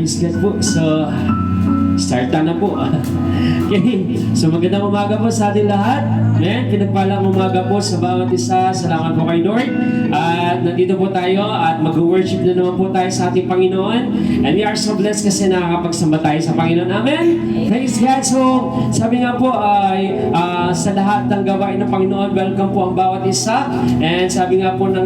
Praise God po. So, start na po. Okay. So, magandang umaga po sa ating lahat. Amen. Pinagpalang umaga po sa bawat isa. Salamat po kay Lord. At nandito po tayo at mag-worship na naman po tayo sa ating Panginoon. And we are so blessed kasi nakakapagsamba tayo sa Panginoon. Amen. Praise God. So, sabi nga po ay sa lahat ng gawain ng Panginoon, welcome po ang bawat isa. And sabi nga po ng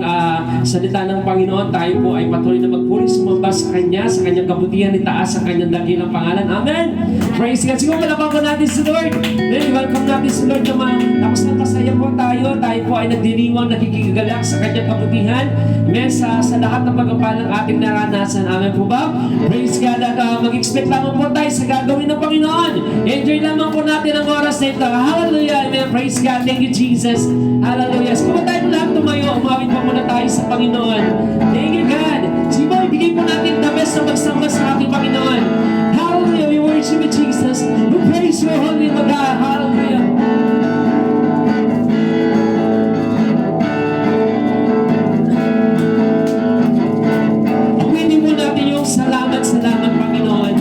salita ng Panginoon, tayo po ay patuloy na magpuri sumamba sa Kanya, sa Kanyang kabutihan, itaas sa Kanyang dakilang pangalan. Amen. Praise God. Siguro malabang po natin si Lord. Then, welcome natin si Lord naman. Tapos na masaya po tayo. Tayo po ay nagdiriwang, nakikigalak sa Kanyang kabutihan. Amen. Sa lahat ng pagpapalang ating naranasan. Amen po ba? Praise God. At mag-expect lamang po tayo sa gagawin ng Panginoon. Enjoy lamang po natin ang oras na ito. Hallelujah. Amen. Praise God. Thank you, Jesus. Hallelujah. So, kung tayo lahat tumayo, umawit po muna tayo sa Panginoon. Thank you, God. Sige, ibigay po natin the best na magsamba sa ating Panginoon. Hallelujah. We worship you, Jesus. We praise your holy name, God. Hallelujah. Awitin mo natin yung salamat, Panginoon.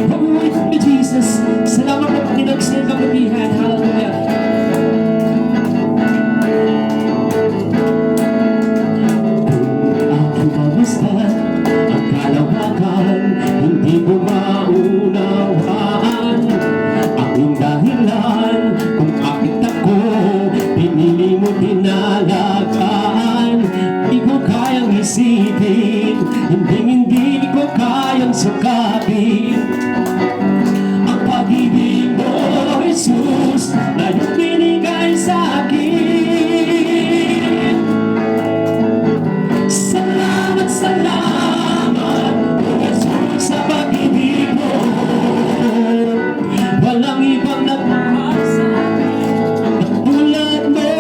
We worship you, Jesus. Salamat po, Panginoon, sa iyong kabutihan. Hallelujah. Ang kalawakan, hindi ko maunawaan ang dahilan kung bakit ako pinili mo tinalagaan. Hindi ko kayang isipin, hindi ko kayang sukatin ang pag-ibig mo, Jesus, na iyong binigay sa akin. Salamat, O Jesus, sa pag-ibig mo. Walang ibang nagmahal sa akin tulad mo.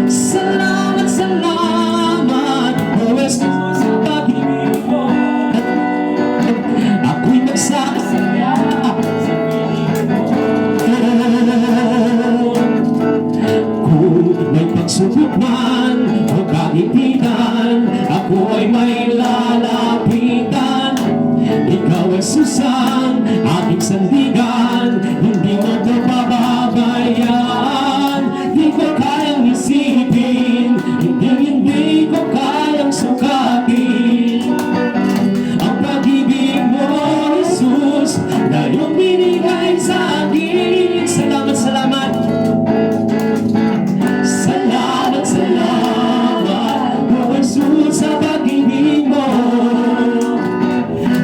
Salamat, O Jesus, sa pag-ibig mo. Ako'y magsasaya sa piling mo. Kung may pagsubok man o kahipitan, ako ay may lalapitan. Ikaw ay susang aking sandigan, hindi mo ko pababayaan. Di ko kayang isipin, hindi ko kayang sukatin ang pag-ibig mo, Jesus, na iyong binigay sa akin. Salamat, salamat. Salamat, O Jesus, sa pag-ibig mo.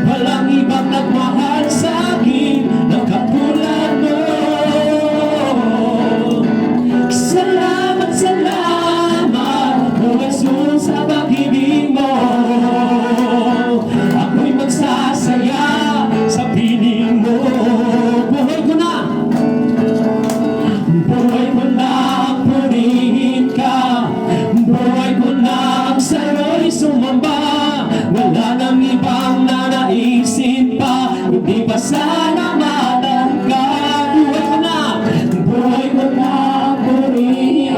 Walang ibang nagmahal sa akin na katulad mo. Salamat, O Jesus, sa pag-ibig mo. Ako'y magsasaya sa piling mo. Buhay ko na ang purihin ka. Buhay ko na ang sa'yo'y sumamba. Wala nang ibang nanaisin pa, hindi pa salamatan ka. Buhay ko na ang purihin.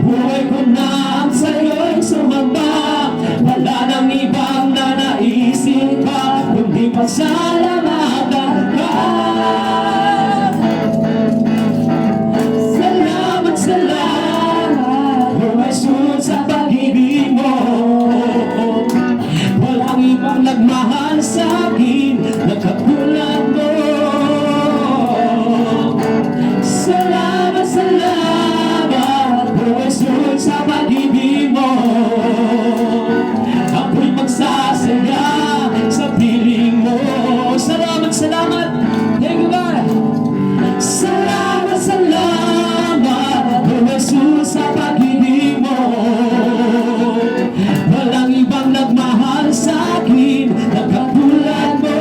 Buhay ko na ang sa'yo'y sumamba. Wala nang ibang nanaisin pa, hindi pa salamatan ka. Salamat, O Jesus, sa pag-ibig mo. Walang ibang nagmahal sa akin na katulad mo. Salamat, O Jesus, sa pag-ibig mo. Ako'y magsasaya sa piling mo. Salamat, thank you, God. Salamat, O Jesus, sa pag-ibig mo. Walang ibang nagmahal sa akin na katulad mo.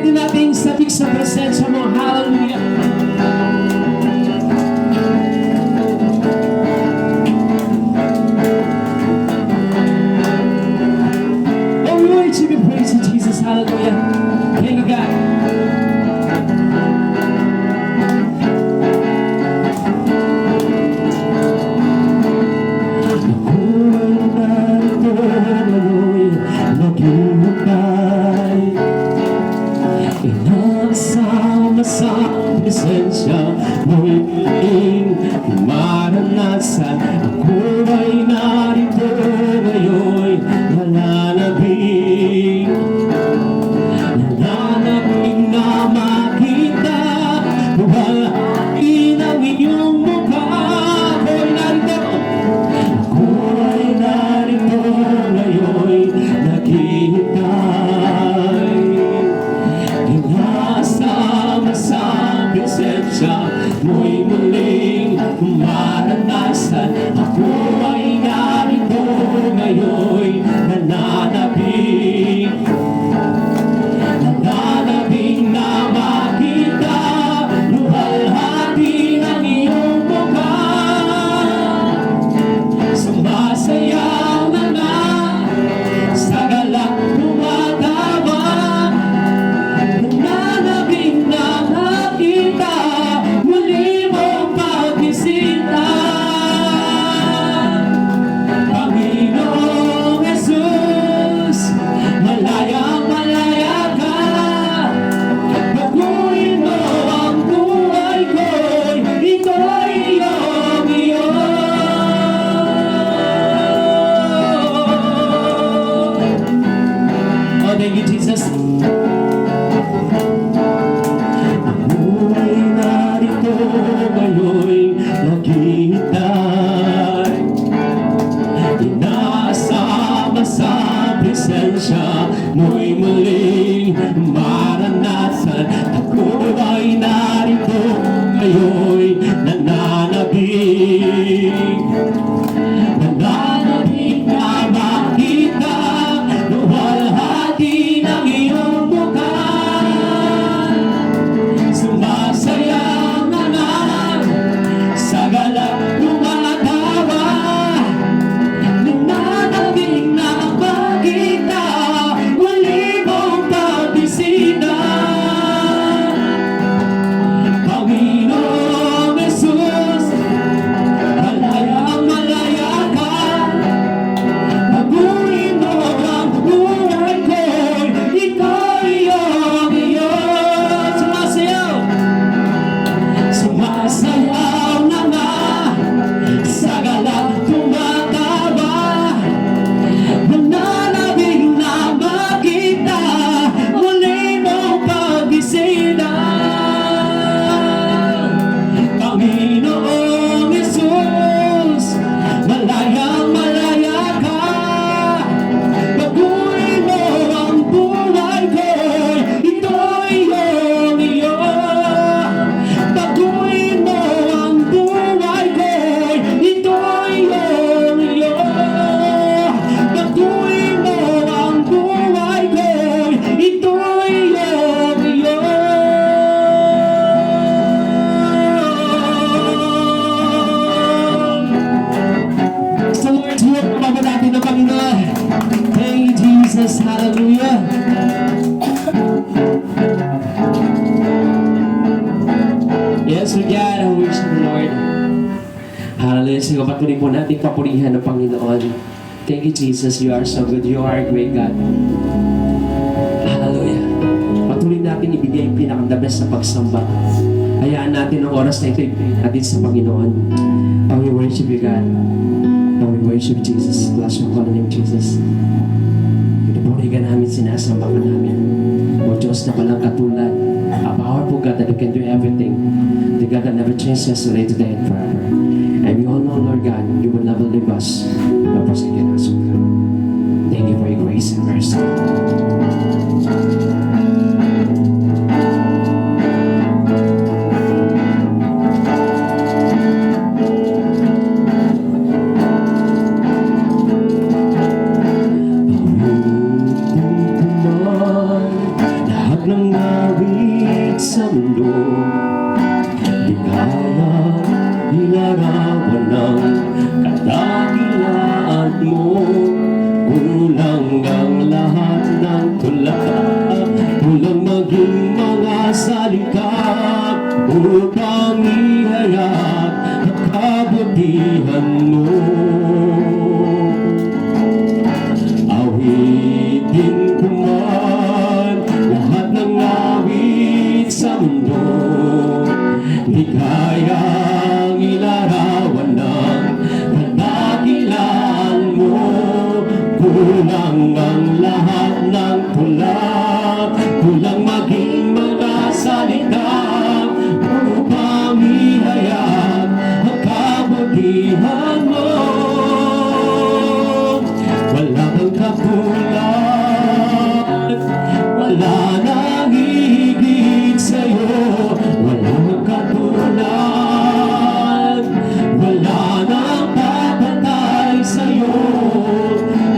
din natin sabik sa presensya mo. Hallelujah. Oh, we worship you, praise you, Jesus. Hallelujah. Thank you, God. Sa presensya mo'y muling maranasan. Ako ay narito ngayon, nananabing na makita. Buhalhain ang iyong mukha. Ako ay narito ngayon, naghihintay. Inasama sa presensya mo'y muling maranasan. Ako ay narito ngayon, nananabing na makita. Luwalhati ng iyong mukha. Sumasayaw na nga sa galak tumatawa. Nananabing na makita, muli mong pagbisita. Panginoong Jesus, malayang-malaya ka. Baguhin mo ang buhay ko'y ito'y iyong-iyo. Oh, thank you, Jesus. Ako ay narito ngayon'y naghihintay. Inaasama sa presensya mo'y muling maranasan. Ako ay narito ngayon'y nananabing na makita. Luwalhati ng iyong mukha. Sumasayaw na lang sa galak tumatawa. Nananabing na makita, muli mong pagbisita. Panginoong Jesus, malayang-malaya ka. Baguhin mo ang buhay ko'y ito'y iyong-iyo. Sumasayaw na nga sa galak tumatawa. Nananabing na makita, muli mong pagbisita. Panginoong Jesus, malayang-malaya ka. Baguhin mo ang buhay ko'y ito'y iyong-iyo. Baguhin mo ang buhay ko'y ito'y iyong-iyo. Baguhin mo ang buhay ko'y ito'y iyong-iyo. Sa Lord's work, mababa natin ang Panginoon. Thank you, Jesus. Hallelujah. Yes, we God, I worship the Lord. Hallelujah. Sige, patuloy po natin papurihan ng Panginoon. Thank you, Jesus. You are so good. You are a great God. Hallelujah. Patuloy natin ibigay yung pinaka-the best sa pagsamba. Hayaan natin ang oras na ito natin sa Panginoon. Oh, we worship you, God. Oh, we worship Jesus. Bless your holy name, Jesus. Pinupuri ka namin, sinasamba ka namin. O Diyos na walang katulad. A powerful God that you can do everything. The God that never changes yesterday, today, and forever. And we all know, Lord God, you will never leave us. Nor forsake us, O God. Thank you for your grace and mercy. Lahat ng awit sa mundo, di kaya ilarawan ng kadakilaan mo. Kulang ang lahat ng tula, kulang maging mga salita upang ihayag ang kabutihan mo. Awitin ko man lahat ng awit sa mundo, di kayang ilarawan ng kadakilaan mo. Kulang ang lahat ng tula, kulang maging mga salita upang ihayag ang kabutihan mo. Wala kang katulad, wala nang higit sa'yo. Wala kang katulad, wala nang papatay sa'yo.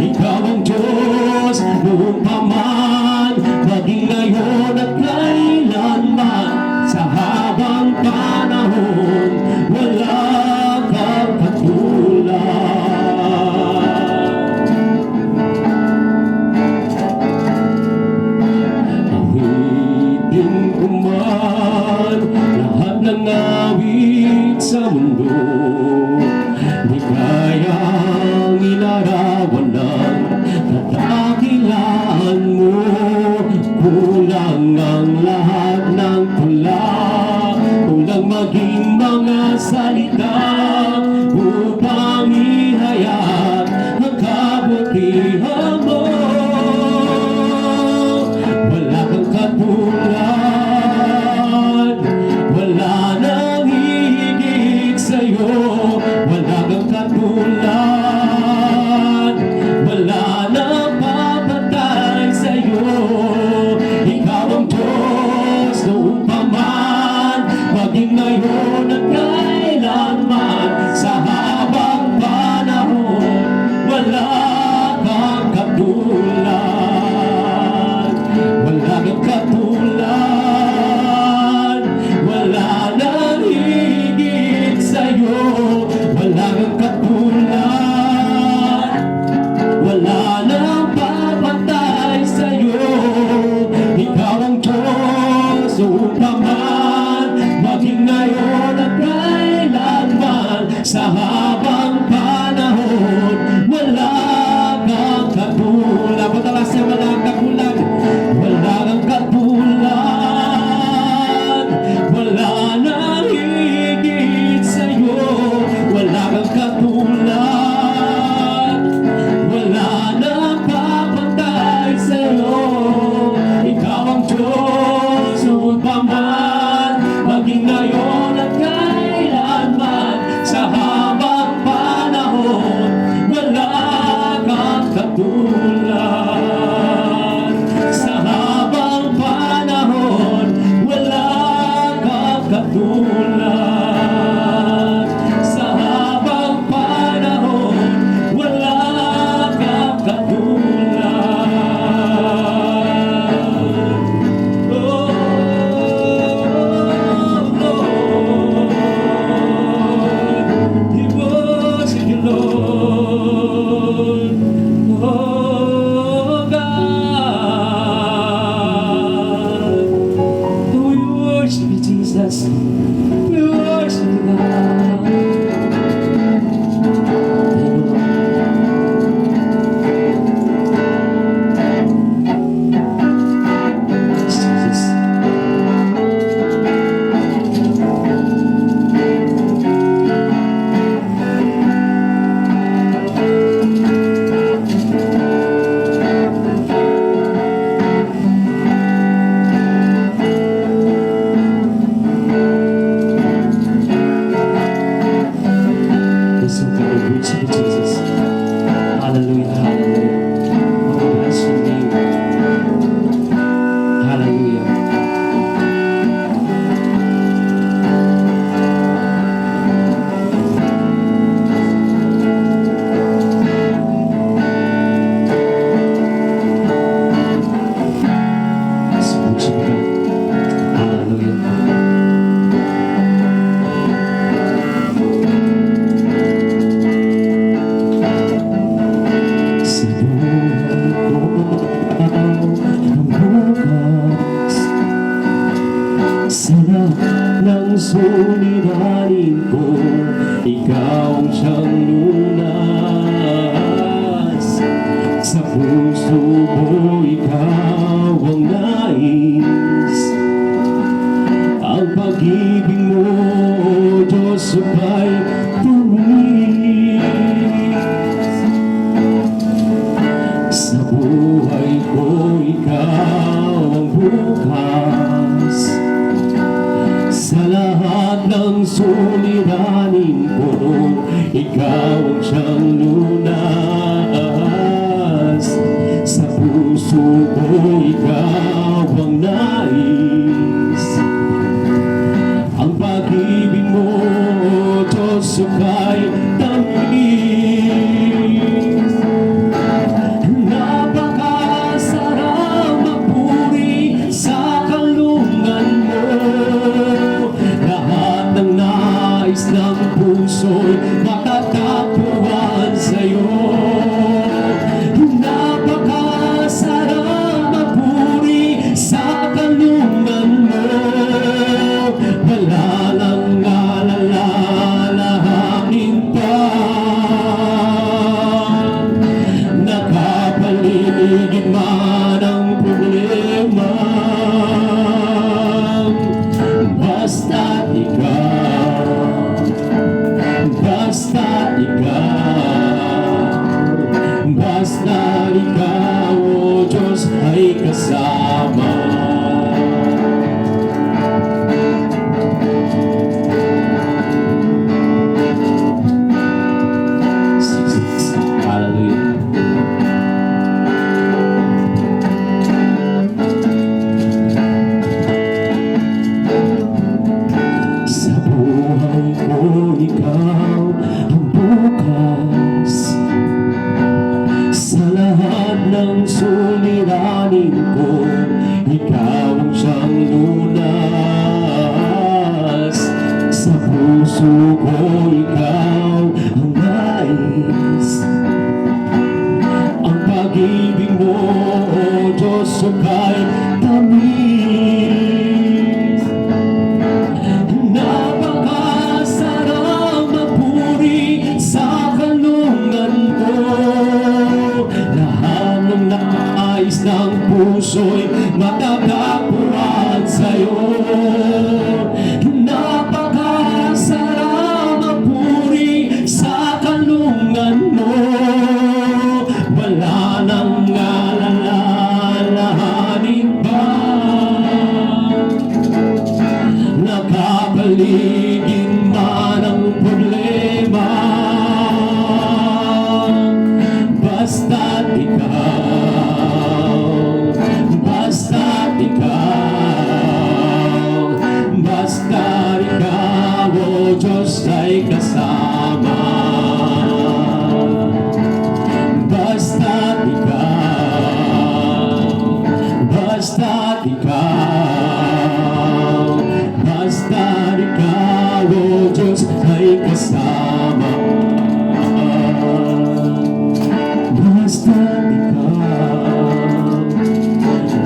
Ikaw ang Diyos noon pa man, maging ngayon at kailanman. Sa habang panahon, wala kang katulad. Awitin ko man lahat ng awit sa mundo, di kayang ilarawan ng kadakilaan mo. Kulang ang lahat ng tula, kulang maging mga salita upang ihayag ang kabutihan mo. Wala kang katulad, wala nang higit sa'yo. Wala kang katulad, wala nang papatay sa'yo. Ikaw ang Diyos noon pa man, maging ngayon at kailanman. Sa habang panahon, wala kang katulad. Wala kang katulad, wala nang higit sa'yo. Wala kang katulad, wala nang papatay sa'yo. Ikaw ang Diyos upaman, maging ngayon at kailanman. Sa habang panahon, wala kang katulad. Patalas niya, wala kang katulad. Wala kang katulad, wala nang higit sa'yo. Wala kang katulad, wala nang papatay sa'yo. Ikaw ang Diyos upaman, maging ngayon at kailanman. Sa habang panahon, wala kang katulad. Sa habang panahon, wala kang katulad. Sa habang panahon, wala kang katulad. Oh, Lord, we worship you, Lord. Oh, God, we worship you, Jesus. We worship you, God. Jesus. Sa lahat ng suliranin ko, ikaw ang siyang lunas. Sa puso ko, ikaw ang nais. Ang pag-ibig mo, Diyos, sabay tumis. Sa buhay ko, ikaw ang bukas. Sa lahat ng suliranin ko, ikaw ang siyang lunas. Sa puso ko, ikaw ang nais. Ang pag-ibig mo, Diyos, sabay tamis. Napakasarap magpuri sa kalungan mo. Lahat ng nais ng puso'y matatagpuan sa'yo. Napakasarap magpuri sa kalungan mo. Wala lang alalahanin pa. Nakapaligid man ang problema. Basta't ikaw, basta't ikaw, basta't ikaw, o Diyos, ay kasama. Hallelujah. Sa buhay ko, ikaw ang bukas. Sa lahat ng suliranin ko, ikaw ang siyang lunas. Sa puso ko, ikaw ang nais. Ang pag-ibig mo, o Diyos, sabay tamis. Napakasarap magpuri sa kalungan mo. Lahat ng nais ng puso'y matatagpuan sa'yo. Napakasarap magpuri sa kalungan mo. Wala nang alalahanin pa. Nakapaligid man ang problema. Basta't ikaw, basta't ikaw, basta't ikaw, o Diyos, ay kasama. Basta't ikaw, basta't ikaw, basta't ikaw, o Diyos, ay kasama. Basta't ikaw,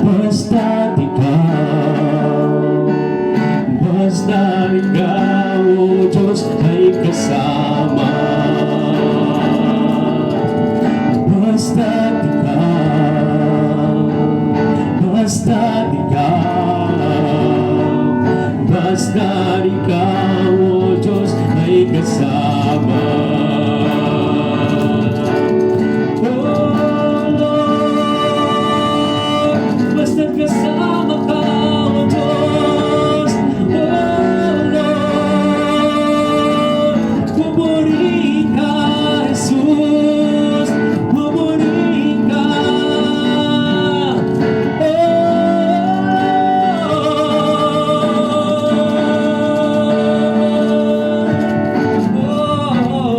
basta't ikaw, basta't ikaw, o Diyos, ay kasama. Basta't ikaw, basta't ikaw, basta't ikaw, o Diyos, ay kasama. Oh Lord, basta't kasama ka, o Diyos. Oh Lord, pupuri ka, Jesus. Pupuri ka. Oh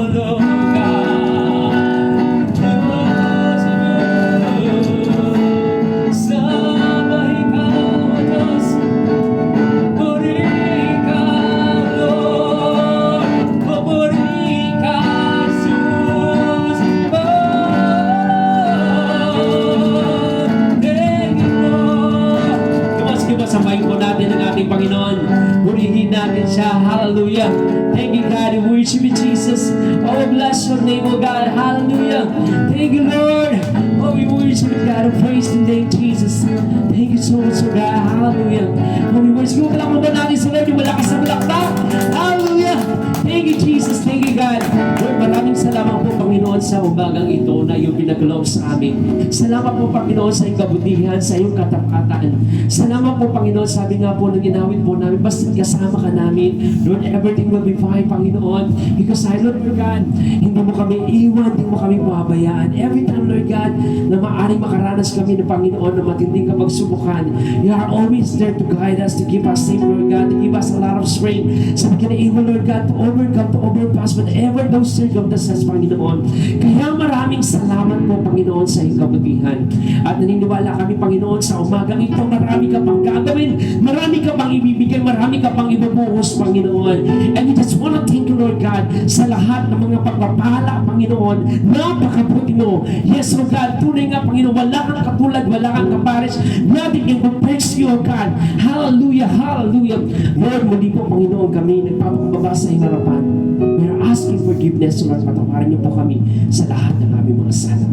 siya. Hallelujah. Thank you, God. We worship you, Jesus. Oh, bless your name, oh God. Hallelujah. Thank you, Lord. Oh, we worship you, God. Praise the name, Jesus. Thank you so much, oh God. Hallelujah. Oh, we worship you. Palakpan ba natin sa Lord? Yung malakas na palakpak. Hallelujah. Thank you, Jesus. Thank you, God. Lord, maraming salamat po, Panginoon, sa umagang ito na iyong pinagkaloob sa amin. Salamat po, Panginoon, sa iyong kabutihan, sa iyong katapatan. Salamat po, Panginoon, sabi nga po ng ginawin po namin, basta kasama ka namin, Lord, everything will be fine, Panginoon. Because I, Lord God, hindi mo kami iwan, hindi mo kami pabayaan. Every time, Lord God, na maaaring makaranas kami ng Panginoon na matinding kapagsubukan, you are always there to guide us, to keep us safe, Lord God, to give us a lot of strength. Sabi ka na able, Lord God, to overcome, to overpass whatever those circumstances, Panginoon. Kaya maraming salamat po, Panginoon, sa iyong kabutihan. At naniniwala kami, Panginoon, sa umagang ito, marami ka pang gagawin, marami ka pang ibibigay, marami ka pang ibubuhos, Panginoon. And we just want to thank you, Lord God, sa lahat ng mga pagpapala, Panginoon. Napakabuti mo. Yes, Lord God, tunay nga, Panginoon, wala kang katulad, wala kang kapares. Nothing can compare to you, God. Hallelujah, hallelujah. Lord, muli po, Panginoon, kami nagpapababa sa iyong harapan. We are asking forgiveness, Lord. Patawarin niyo po kami sa lahat ng aming mga sala.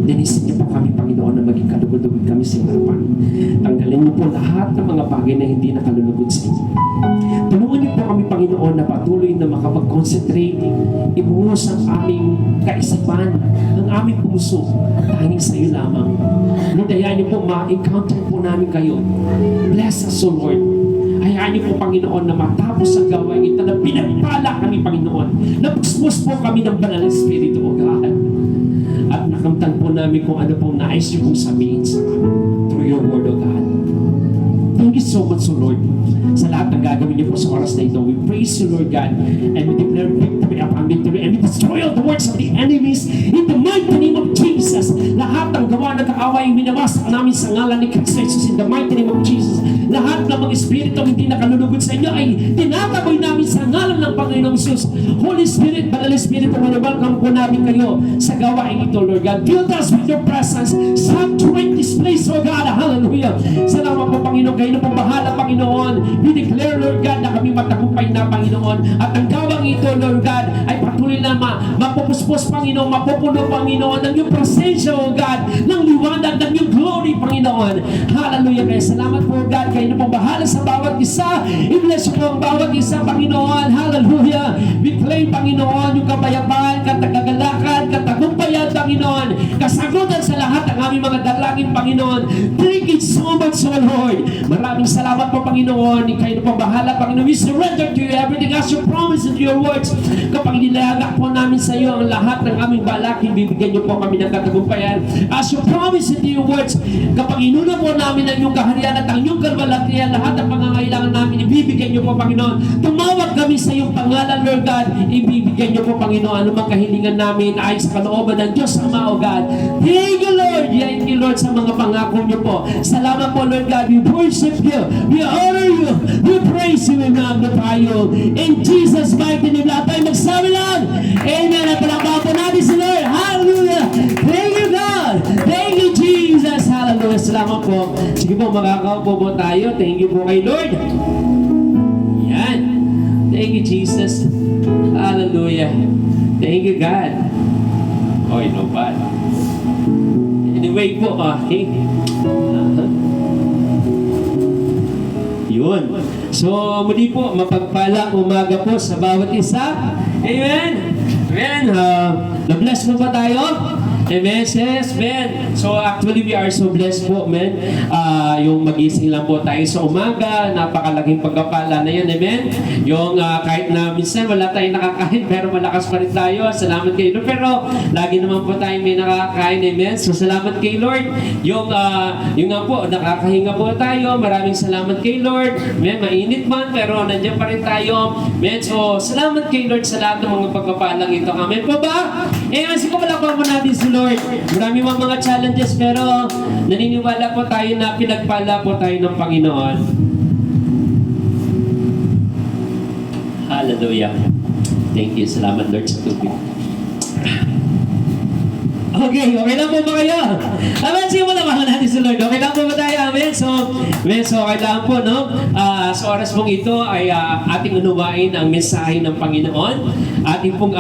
Dinisin niyo po kami, Panginoon, na maging kalugod-lugod kami sa iyong harapan. Tanggalin niyo po lahat ng mga bagay na hindi nakalulugod sa inyo. Tulungan niyo po kami, Panginoon, na patuloy na makapag-concentrate, ibuhos ang aming kaisipan, ang aming puso, tanging sa iyo lamang. Lord, hayaan niyo po ma-encounter po namin kayo. Bless us, O Lord. Hayaan niyo po, Panginoon, na matapos ang gawain ito, na pinagpala kami, Panginoon, na puspos po kami ng banal na Espiritu, O God. At nakamtan po namin kung ano pong nais niyo pong sabihin sa amin through your word, O God. Thank you so much, O Lord, sa lahat ng gagawin niyo po sa oras na ito. We praise you, Lord God, and we declare victory upon victory, and we destroy all the works of the enemies in the mighty name of Jesus. Lahat ng gawa ng kaaway ang binawasak namin sa ngalan ni Kristo Jesus in the mighty name of Jesus. Lahat ng mga espiritu hindi nakalulugod sa inyo ay tinataboy namin sa ngalan ng Panginoong Jesus. Holy Spirit, Banal Espiritu, welcome po namin kayo sa gawain ito, Lord God. Fill us with your presence. Saturate this place, O God. Hallelujah. Salamat po, Panginoon. Kayo na po bahala, Panginoon. We declare, Lord God, na kami matagumpay na, Panginoon. At ang gawang ito, Lord God, ay patuloy na mapupuspos, Panginoon, mapupuno, Panginoon, ng iyong presensya, O God, ng liwanag, ng iyong glory, Panginoon. Hallelujah. Kaya salamat po, God. Kayo na po bahala sa bawat isa. I-bless po ang bawat isa, Panginoon. Hallelujah. We claim, Panginoon, yung kapayapaan, katagagalakan, katagumpayan, Panginoon. Kasagutan sa lahat ng aming mga dalangin, Panginoon. Thank you so much, O Lord. Maraming salamat po, Panginoon. Kayo na po bahala, Panginoon. We surrender to you everything as you promise in your words. Kapag nilaga po namin sa iyo ang lahat ng aming balakin, bibigyan niyo po kami ng katagumpayan. As you promise in your words, kapag inuna po namin ang iyong kaharian at ang iyong kalwalatian, lahat ng pangangailangan namin, ibibigyan niyo po, Panginoon. Tumawag kami sa iyong pangalan, Lord God. Ibibigyan niyo po, Panginoon, anumang kahilingan namin ay sa kalooban ng Diyos Ama, O God. Thank you, Lord. Thank you, Lord, sa mga pangako niyo po. Salamat po, Lord God. We worship you. We honor you. We praise you. We magnify you. In Jesus' mighty name, lahat tayo magsabi lang. Amen. At palakpakan po natin si Lord. Hallelujah. Thank you, God. Thank you, Jesus. Hallelujah. Salamat po. Sige po, makakaupo po tayo. Thank you po kay Lord. Yan. Thank you, Jesus. Hallelujah. Thank you, God. Oy, no bad. Anyway po, okay. Yun. So, muli po, mapagpalang umaga po sa bawat isa. Amen. Amen. Na-bless mo ba tayo? Amen, yes, man. So actually, we are so blessed po, man. Yung magising lang po tayo sa umaga, napakalaking pagkapala na yan, amen. Yung kahit na minsan wala tayong nakakain, pero malakas pa rin tayo. Salamat kay Lord. Pero lagi naman po tayo may nakakain, amen. So salamat kay Lord. Yung nga po, nakakahinga po tayo. Maraming salamat kay Lord. Amen, mainit man, pero nandiyan pa rin tayo. Amen, so salamat kay Lord sa lahat ng mga pagkapalang ito. Amen po ba? Amen, sige pala po natin si Lord. Marami mga challenges, pero naniniwala po tayo na pinagpala po tayo ng Panginoon. Hallelujah. Thank you. Salamat, Lord, sa tubig. Okay lang po ba kayo? Amen, sige mo naman natin sa Lord. Okay lang po ba tayo? Amen. So kailangan po, no? Sa oras pong ito ay ating unawain ang mensahe ng Panginoon. Ating pong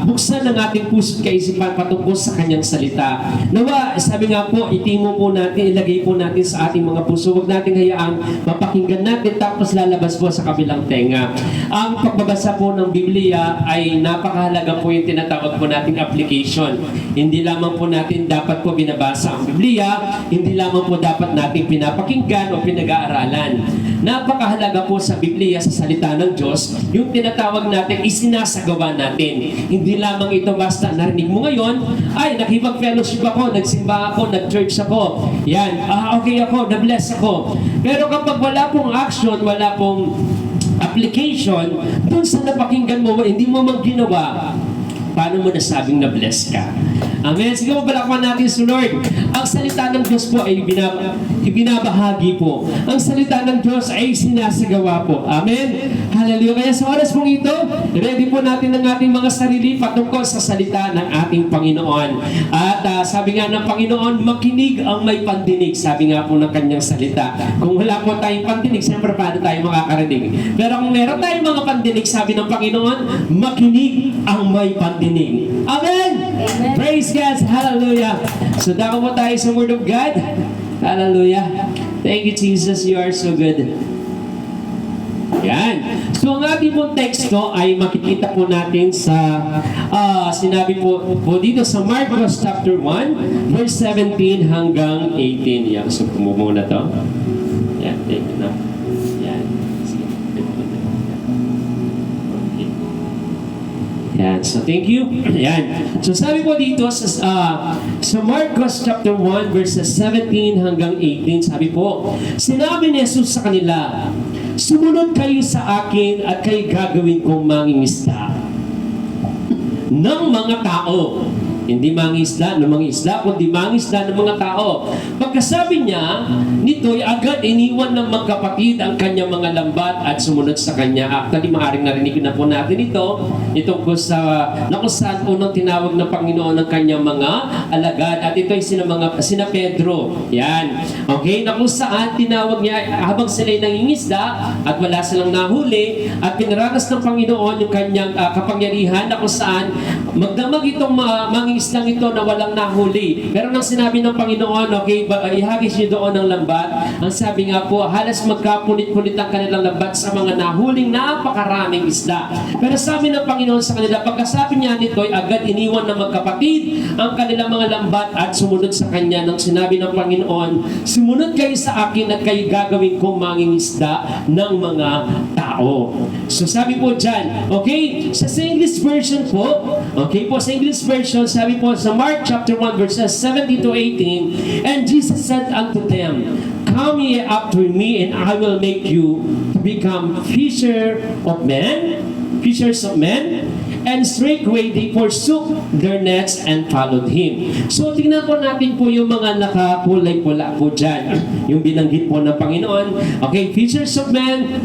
buksan ng ating puso at kaisipan patungkol sa kanyang salita. Nawa, sabi nga po, itimo po natin, ilagay po natin sa ating mga puso. Huwag natin hayaang mapakinggan natin tapos lalabas po sa kabilang tenga. Ang pagbabasa po ng Biblia ay napakahalaga po yung tinatawag po nating application. Hindi lamang po natin dapat po binabasa ang Biblia, hindi lamang po dapat natin pinapakinggan o pinag-aaralan. Napakahalaga po sa Biblia, sa salita ng Diyos, yung tinatawag natin isinasagawa natin. Hindi lamang ito basta narinig mo ngayon, ay nakipag-fellowship ako, nagsimba ako, nag-church ako. Yan, okay ako, na-bless ako. Pero kapag wala pong action, wala pong application, dun sa napakinggan mo, hindi mo mang ginawa, paano mo nasabing na-bless ka? Amen. Sige po, balakman natin sa Lord. Ang salita ng Diyos po ay ibinabahagi po. Ang salita ng Diyos ay sinasagawa po. Amen. Hallelujah. Kaya sa oras pong ito, ready po natin ang ating mga sarili patungkol sa salita ng ating Panginoon. At sabi nga ng Panginoon, makinig ang may pandinig. Sabi nga po ng kanyang salita. Kung wala po tayong pandinig, siyempre paano tayo makakarinig? Pero kung meron tayong mga pandinig, sabi ng Panginoon, makinig ang may pandinig. Amen. Amen. Praise God. Hallelujah. So dako po tayo sa Word of God. Hallelujah. Thank you, Jesus. You are so good. Yan. So ang ating pong teksto ay makikita po natin sa sinabi po dito sa Marcos chapter 1 verse 17 hanggang 18. Yan. So muna to. Yan. Thank you na. Yan. Sige. Okay. Yan. So thank you. Yan. So sabi po dito sa Marcos chapter 1 verses 17 hanggang 18, sabi po, sinabi ni Jesus sa kanila, sumunod kayo sa akin at kayo gagawin kong mangingisda ng mga tao. Hindi mangingisda ng mga isda, kundi mangingisda ng mga tao. Pagkasabi niya, nito'y agad iniwan ng magkapatid ang kanyang mga lambat at sumunod sa kanya. Actually, maaaring narinig na po natin ito. Ito po na kung saan unang tinawag ng Panginoon ng kanyang mga alagad. At ito'y sina Pedro. Yan. Okay, na kung saan tinawag niya habang sila'y nangingisda at wala silang nahuli at pinaranas ng Panginoon yung kanyang kapangyarihan na kung saan magdamag itong mangingisdang ito na walang nahuli. Pero nang sinabi ng Panginoon, okay, ihagis niyo doon ang lambat. Ang sabi nga po, halos magkapunit-punit ang kanilang lambat sa mga nahuling napakaraming isda. Pero sabi ng Panginoon sa kanila, pagkasabi niya nito ay agad iniwan ng magkapatid ang kanilang mga lambat at sumunod sa kanya. Nang sinabi ng Panginoon, sumunod kayo sa akin at kayo gagawin kong mangingisda ng mga tao. So sabi po dyan, okay, sa English version po, okay po, sa English version, sabi po sa Mark chapter 1 verses 17 to 18, and Jesus said unto them, come ye after me, and I will make you to become fishers of men. And straightway they forsook their nets and followed him. So tingnan po natin po yung mga nakakulay-pula po dyan. Yung binanggit po ng Panginoon. Okay, fishers of men,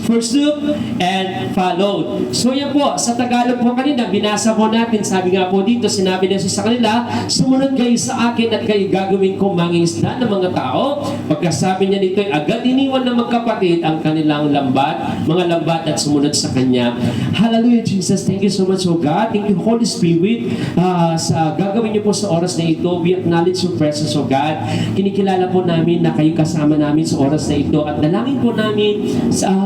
forsook and followed. So yan po, sa Tagalog po kanina, binasa po natin, sabi nga po dito, sinabi na sa kanila, sumunod kayo sa akin at kayo gagawin kong mangingisda ng mga tao. Pagkasabi niya dito, agad iniwan ng magkapatid ang kanilang mga lambat at sumunod sa kanya. Hallelujah, Jesus. Thank you so much, oh God. Thank you, Holy Spirit, sa gagawin niyo po sa oras na ito. We acknowledge your presence, oh God. Kinikilala po namin na kayo kasama namin sa oras na ito at dalangin po namin,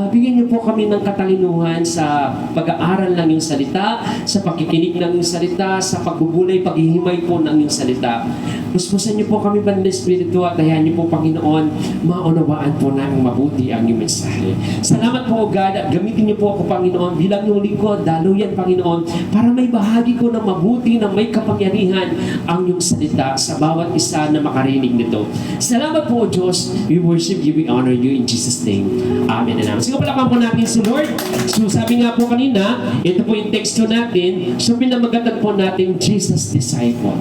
bigyan niyo po kami ng katalinuhan sa pag-aaral ng iyong salita, sa pakikinig ng iyong salita, sa pagbubulay, paghihimay po ng iyong salita. Puspusan niyo po kami, Banal Espiritu, at dayan niyo po, Panginoon, maunawaan po namin mabuti ang iyong mensahe. Salamat po, oh God, at gamitin niyo po ako, Panginoon, bilang iyong lingkod, daluyan, Panginoon, para may bahagi ko ng mabuti, ng may kapangyarihan ang iyong salita sa bawat isa na makarinig nito. Salamat po, O Diyos. We worship you, we honor you in Jesus' name. Amen and amen. Sige, palakan po natin si Lord. So, sabi nga po kanina, ito po yung teksto natin. So, pinamagatan po natin Jesus Disciple.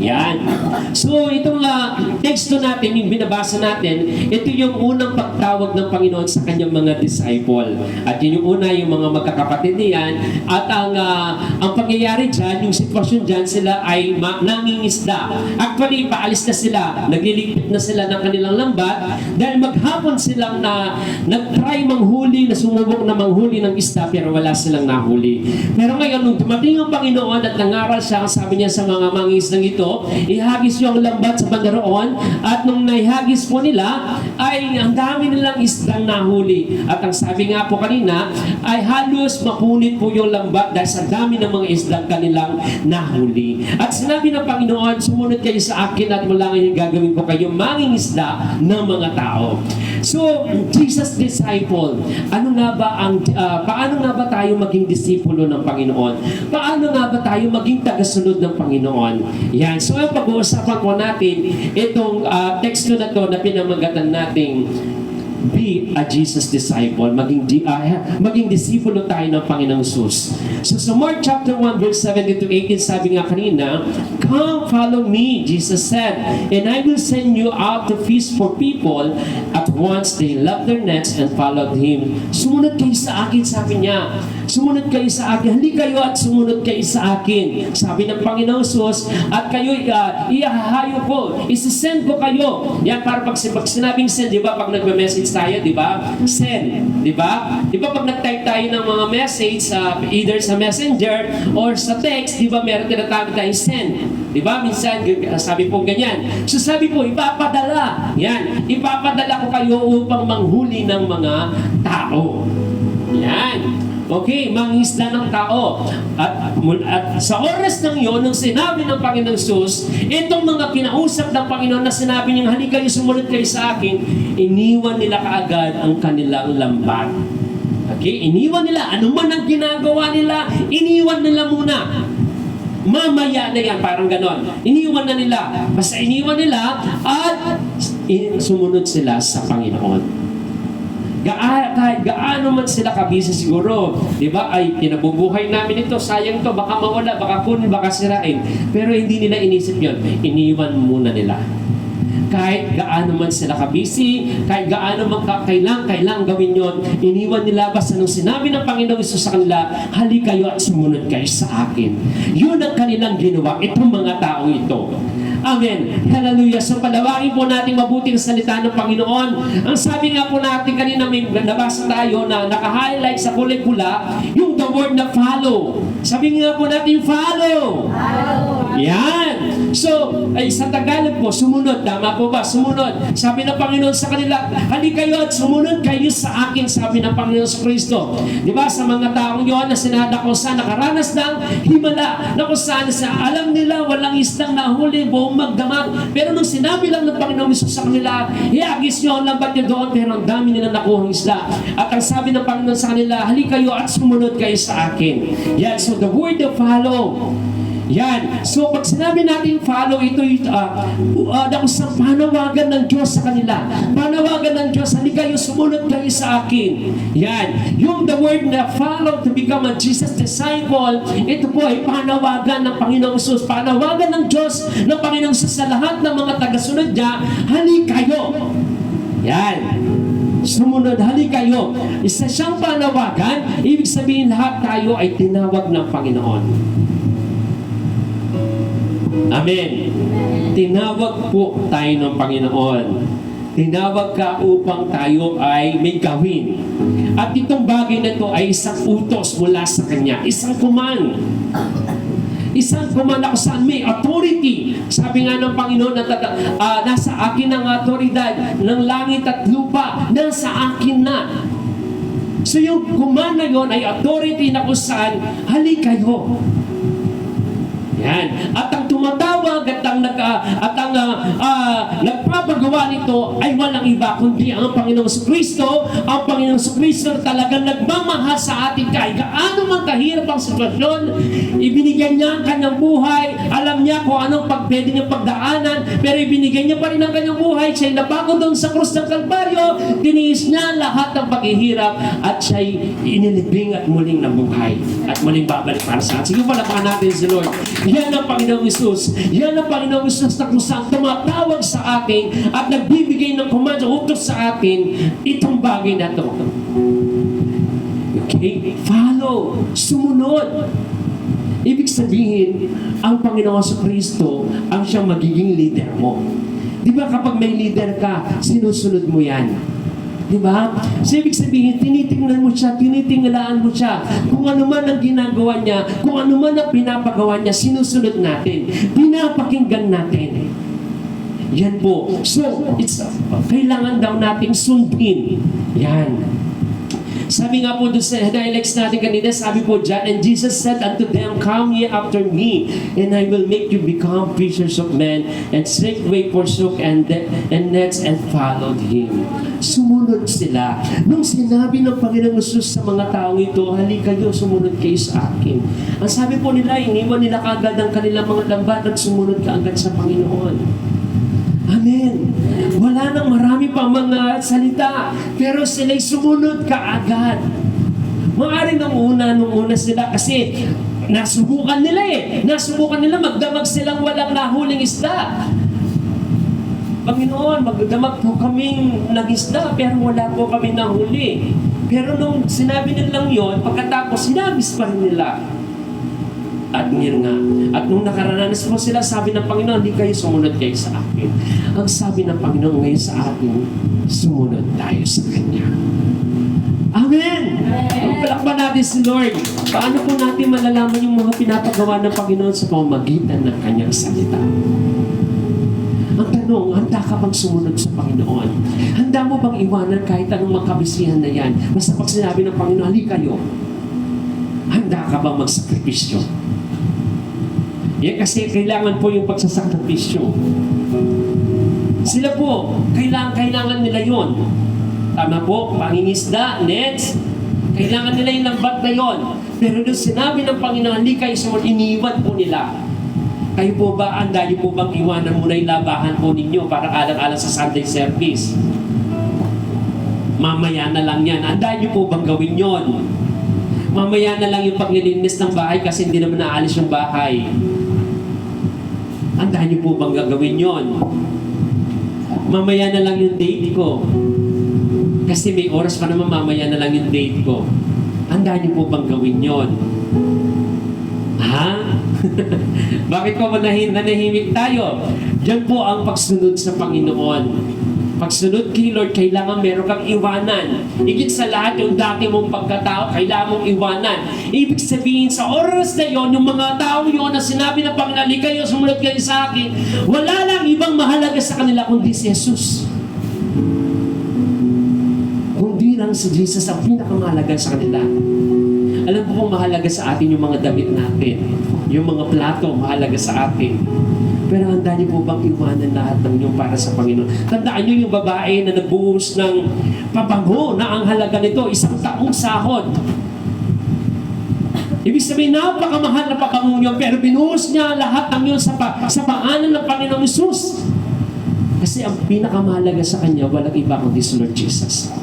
Yan. So, itong teksto natin, yung binabasa natin, ito yung unang pagtawag ng Panginoon sa kanyang mga disciple. At yun yung una, yung mga magkakapatid niyan. At ang pangyayari dyan, yung sitwasyon dyan, sila ay nangingisda. Actually, paalis na sila. Nagliligpit na sila ng kanilang lambat dahil maghapon silang nag-try manghuli, na sumubok na manghuli ng isda, pero wala silang nahuli. Pero ngayon, nung dumating ang Panginoon at nangaral siya, sabi niya sa mga mangingisdang ito, ihagis yung lambat sa banda roon, at nung naihagis po nila, ay ang dami nilang isdang nahuli. At ang sabi nga po kanina, ay halos mapunit po yung lambat dahil sa dami ng mga isdang kanilang nahuli. At sinabi ng Panginoon, sumunod kayo sa akin at mula ngayon gagawin ko kayo mangingisda ng mga tao. So, Jesus disciple, paano nga ba tayo maging disipulo ng Panginoon? Paano nga ba tayo maging tagasunod ng Panginoon? Yan. So, ang pag-uusapan po natin, itong teksto na to na pinamagatan nating be a Jesus disciple, maging disipulo tayo ng Panginoong Jesus. So sa Mark chapter 1 verse 17 to 18, sabi nga kanina, "Come, follow me," Jesus said, "and I will send you out to fish for people." At once they left their nets and followed him. Sumunod kayo sa akin, sabi niya. Sumunod kayo sa akin. Halika kayo at sumunod kayo sa akin. Sabi ng Panginoong Jesus, at kayo ihahayo ko, isisend ko kayo. Yan, para pag sinabing send, di ba, pag nagme-message tayo, di ba? Send, di ba? Di ba pag nag-type tayo ng mga message, either sa messenger or sa text, di ba meron tinatawag tayong send. Di ba? Minsan, sabi po ganyan. So sabi po, ipapadala. Yan, ipapadala ko kayo upang manghuli ng mga tao. Yan. Okay, mangisda ng tao. At sa oras ng iyon, nung sinabi ng Panginoong Jesus, itong mga kinausap ng Panginoon na sinabi niyang, halika kayo, sumunod kayo sa akin, iniwan nila kaagad ang kanilang lambat. Okay, iniwan nila. Ano man ang ginagawa nila, iniwan nila muna. Mamaya na yan, parang ganon. Iniwan na nila. Basta iniwan nila at sumunod sila sa Panginoon. Kahit gaano man sila kabisa siguro, di ba, ay kinabubuhay namin ito, sayang to, baka mawala, baka kunin, baka sirain. Pero hindi nila inisip yun. Iniwan muna nila. Kahit gaano man sila kabisi, kahit gaano man kailang gawin yon, iniwan nila. Basta nung sinabi ng Panginoong Isus sa kanila, halika kayo at sumunod kayo sa akin. Yun ang kanilang ginawa, itong mga taong ito. Amen. Hallelujah. So palawagin po natin mabuting salita ng Panginoon. Ang sabi nga po natin kanina, may nabasa tayo na naka-highlight sa kulay pula, yung the word na follow. Sabi nga po natin, follow. Yan. So, sa Tagalog po, sumunod. Tama po ba? Sumunod. Sabi ng Panginoon sa kanila, halika kayo at sumunod kayo sa akin, sabi ng Panginoon sa Kristo. Di ba? Sa mga taong yun na sinada ko sa nakaranas ng himala, na kung saan alam nila walang isdang nahuli, buong magdamag. Pero nung sinabi lang ng Panginoon Isus sa kanila, iagis nyo ang lambat nyo doon, pero ang dami nila nakuhang isda. At ang sabi ng Panginoon sa kanila, halika kayo at sumunod kayo sa akin. Yan, so the word to follow. Yan. So, pag sinabi natin follow, ito sa panawagan ng Diyos sa kanila. Panawagan ng Diyos, halika kayo, sumunod kayo sa akin. Yan. Yung the word na follow to become a Jesus disciple, ito po ay panawagan ng Panginoong Isus. Panawagan ng Diyos, ng Panginoong Isus sa lahat ng mga tagasunod niya, halika kayo. Yan. Sumunod, halika kayo. Isa siyang panawagan, ibig sabihin lahat tayo ay tinawag ng Panginoon. Amen. Tinawag po tayo ng Panginoon. Tinawag ka upang tayo ay may gawin. At itong bagay na ito ay isang utos mula sa Kanya. Isang command. Isang command ako saan may authority. Sabi nga ng Panginoon na nasa akin ang autoridad ng langit at lupa. Nasa akin na. So yung command na yun ay authority na kung saan halika kayo. Yan. At ang tumatawag at ang nagpapagawa nito ay walang iba kundi ang Panginoong Kristo. Ang Panginoong Kristo talagang nagmamahal sa atin kahit gaano man kahirap ang sitwasyon. Ibinigay niya ang kanyang buhay. Alam niya kung anong pwede niyang pagdaanan, pero ibinigay niya pa rin ang kanyang buhay. Siya'y nabago doon sa krus ng Kalbaryo. Tiniis niya lahat ng paghihirap at siya'y inilibing at muling nabuhay at muling babalik para sa atin. Sige, palakpakan natin si Lord. Yan ang Panginoong Isus. Yan ang Panginoong Isus na kung saan tumatawag sa atin at nagbibigay ng komando, utos sa atin itong bagay na ito. Okay? Follow. Sumunod. Ibig sabihin, ang Panginoon sa Kristo ang siyang magiging leader mo. Di ba kapag may leader ka, sinusunod mo yan? Di ba? So ibig sabihin, tinitingnan mo siya, tinitinglaan mo siya. Kung ano man ang ginagawa niya, kung ano man ang pinapagawa niya, sinusunod natin. Pinapakinggan natin. Yan po. So, kailangan daw nating sundin. Yan. Sabi nga po doon sa dialects natin kanina, sabi po dyan, and Jesus said unto them, come ye after me, and I will make you become fishers of men, and straightway forsook and nets and followed him. Sumunod sila. Nung sinabi ng Panginoong Jesus sa mga taong ito, halika kayo, sumunod kayo sa akin. Ang sabi po nila, iniwan nila kagad ang kanilang mga lambat at sumunod ka agad sa Panginoon. Amen. Wala nang marami pang mga salita, pero sila'y sumunod kaagad. Maaari nung una sila kasi nasubukan nila Nasubukan nila, magdamag silang walang nahuling isda. Panginoon, magdamag po kaming nag-isda, pero wala po kami nahuli. Pero nung sinabi nilang yon, pagkatapos sinabis pa rin nila. At ngayon nga. At nung nakaranas po sila, sabi ng Panginoon, hindi kayo sumunod kayo sa akin. Ang sabi ng Panginoon ngayon sa atin, sumunod tayo sa Kanya. Amen! Palakpan natin si Lord. Paano po natin malalaman yung mga pinapagawa ng Panginoon sa pamamagitan ng Kanyang salita? Ang tanong, handa ka bang sumunod sa Panginoon? Handa mo bang iwanan kahit anong makabisihan na yan? Basta pag sinabi ng Panginoon, halika kayo. Handa ka bang magsakripisyo? Yan kasi kailangan po yung pagsasakripisyo. Sila po, kailangan nila yon. Tama po, pangingisda, nets, kailangan nila yung lambat na yon. Pero nung sinabi ng Panginoon, hindi kayo sumunod, iniwan po nila. Kayo po ba, anda niyo po bang iwanan muna yung labahan po ninyo para alang-alang sa Sunday service? Mamaya na lang yan. Anda niyo po bang gawin yon? Mamaya na lang yung paglilinis ng bahay kasi hindi naman naalis yung bahay. Handa niyo po bang gagawin yon? Mamaya na lang yung date ko. Kasi may oras pa naman, mamaya na lang yung date ko. Handa niyo po bang gawin yon? Ha? Bakit po nanahimik tayo? Diyan po ang pagsunod sa Panginoon. Pagsunod kay Lord, kailangan meron kang iwanan. Higit sa lahat, yung dati mong pagkatao, kailangan mong iwanan. Ibig sabihin, sa oras na yon, yung mga tao yon na sinabi ng Panginoon, kayo, sumunod kayo sa akin, wala lang ibang mahalaga sa kanila kundi si Jesus. Kundi lang si Jesus ang pinakamahalaga sa kanila. Alam po kung mahalaga sa atin yung mga damit natin, yung mga plato, mahalaga sa atin. Pero handa niyo po bang iwanan lahat ng inyo para sa Panginoon? Tandaan niyo yung babae na nagbuhos ng pabango na ang halaga nito, 1 taong sahod. Ibig sabihin, napakamahal na pabango niyo, pero binuhos niya lahat ng yun sa paanan ng Panginoong Isus. Kasi ang pinakamahalaga sa Kanya, walang iba kundi si Lord Jesus.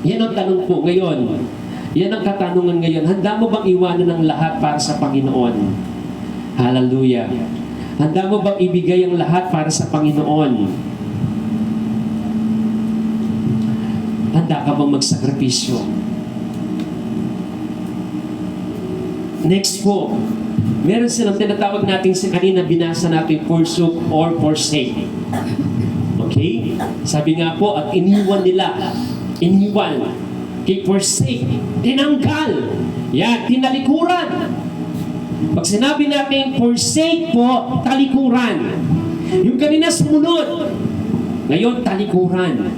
Yan ang tanong po ngayon. Yan ang katanungan ngayon. Handa mo bang iwanan ang lahat para sa Panginoon? Hallelujah. Handa mo bang ibigay ang lahat para sa Panginoon? Handa ka bang magsakripisyo? Next po, meron silang tinatawag natin sa kanina, binasa natin forsook or forsake. Okay? Sabi nga po, at iniwan nila. Iniwan. Kay forsake. Tinanggal. Yan, tinalikuran. Pag sinabi natin forsake po, talikuran. Yung kanina sumunod, ngayon talikuran.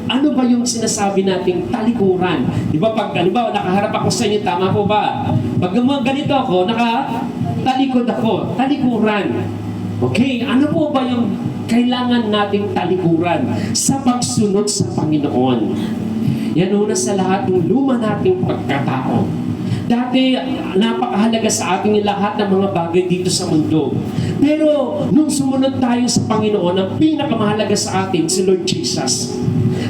Ano ba yung sinasabi nating talikuran? Di ba pag nakaharap ako sa inyo, tama po ba? Pag ganito ako, nakatalikod ako, talikuran. Okay, ano po ba yung kailangan nating talikuran sa pagsunod sa Panginoon? Yan una sa lahat yung luma nating pagkatao. Dati, napakahalaga sa atin yung lahat ng mga bagay dito sa mundo. Pero, nung sumunod tayo sa Panginoon, ang pinakamahalaga sa atin, si Lord Jesus.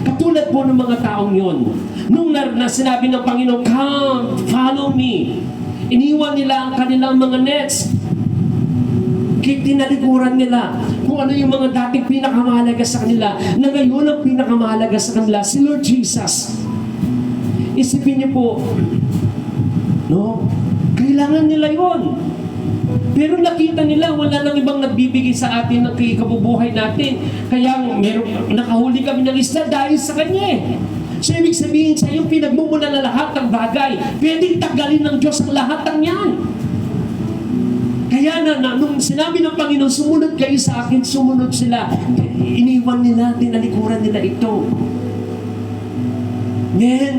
Katulad po ng mga taong yon. Nung sinabi ng Panginoon, come, follow me. Iniwan nila ang kanilang mga nets. Tinalikuran nila kung ano yung mga dating pinakamahalaga sa kanila, na ngayon ang pinakamahalaga sa kanila, si Lord Jesus. Isipin niyo po, no? Kailangan nila yon. Pero nakita nila, wala nang ibang nagbibigay sa atin ng kabubuhay natin. Kaya nakahuli kami ng isda dahil sa Kanya eh. So ibig sabihin sa yung pinagmumula na lahat ng bagay, pwedeng tagalin ng Diyos ang lahat ng yan. Kaya nung sinabi ng Panginoon, sumunod kayo sa akin, sumunod sila. Iniwan nila, tinalikuran nila ito. Ngayon,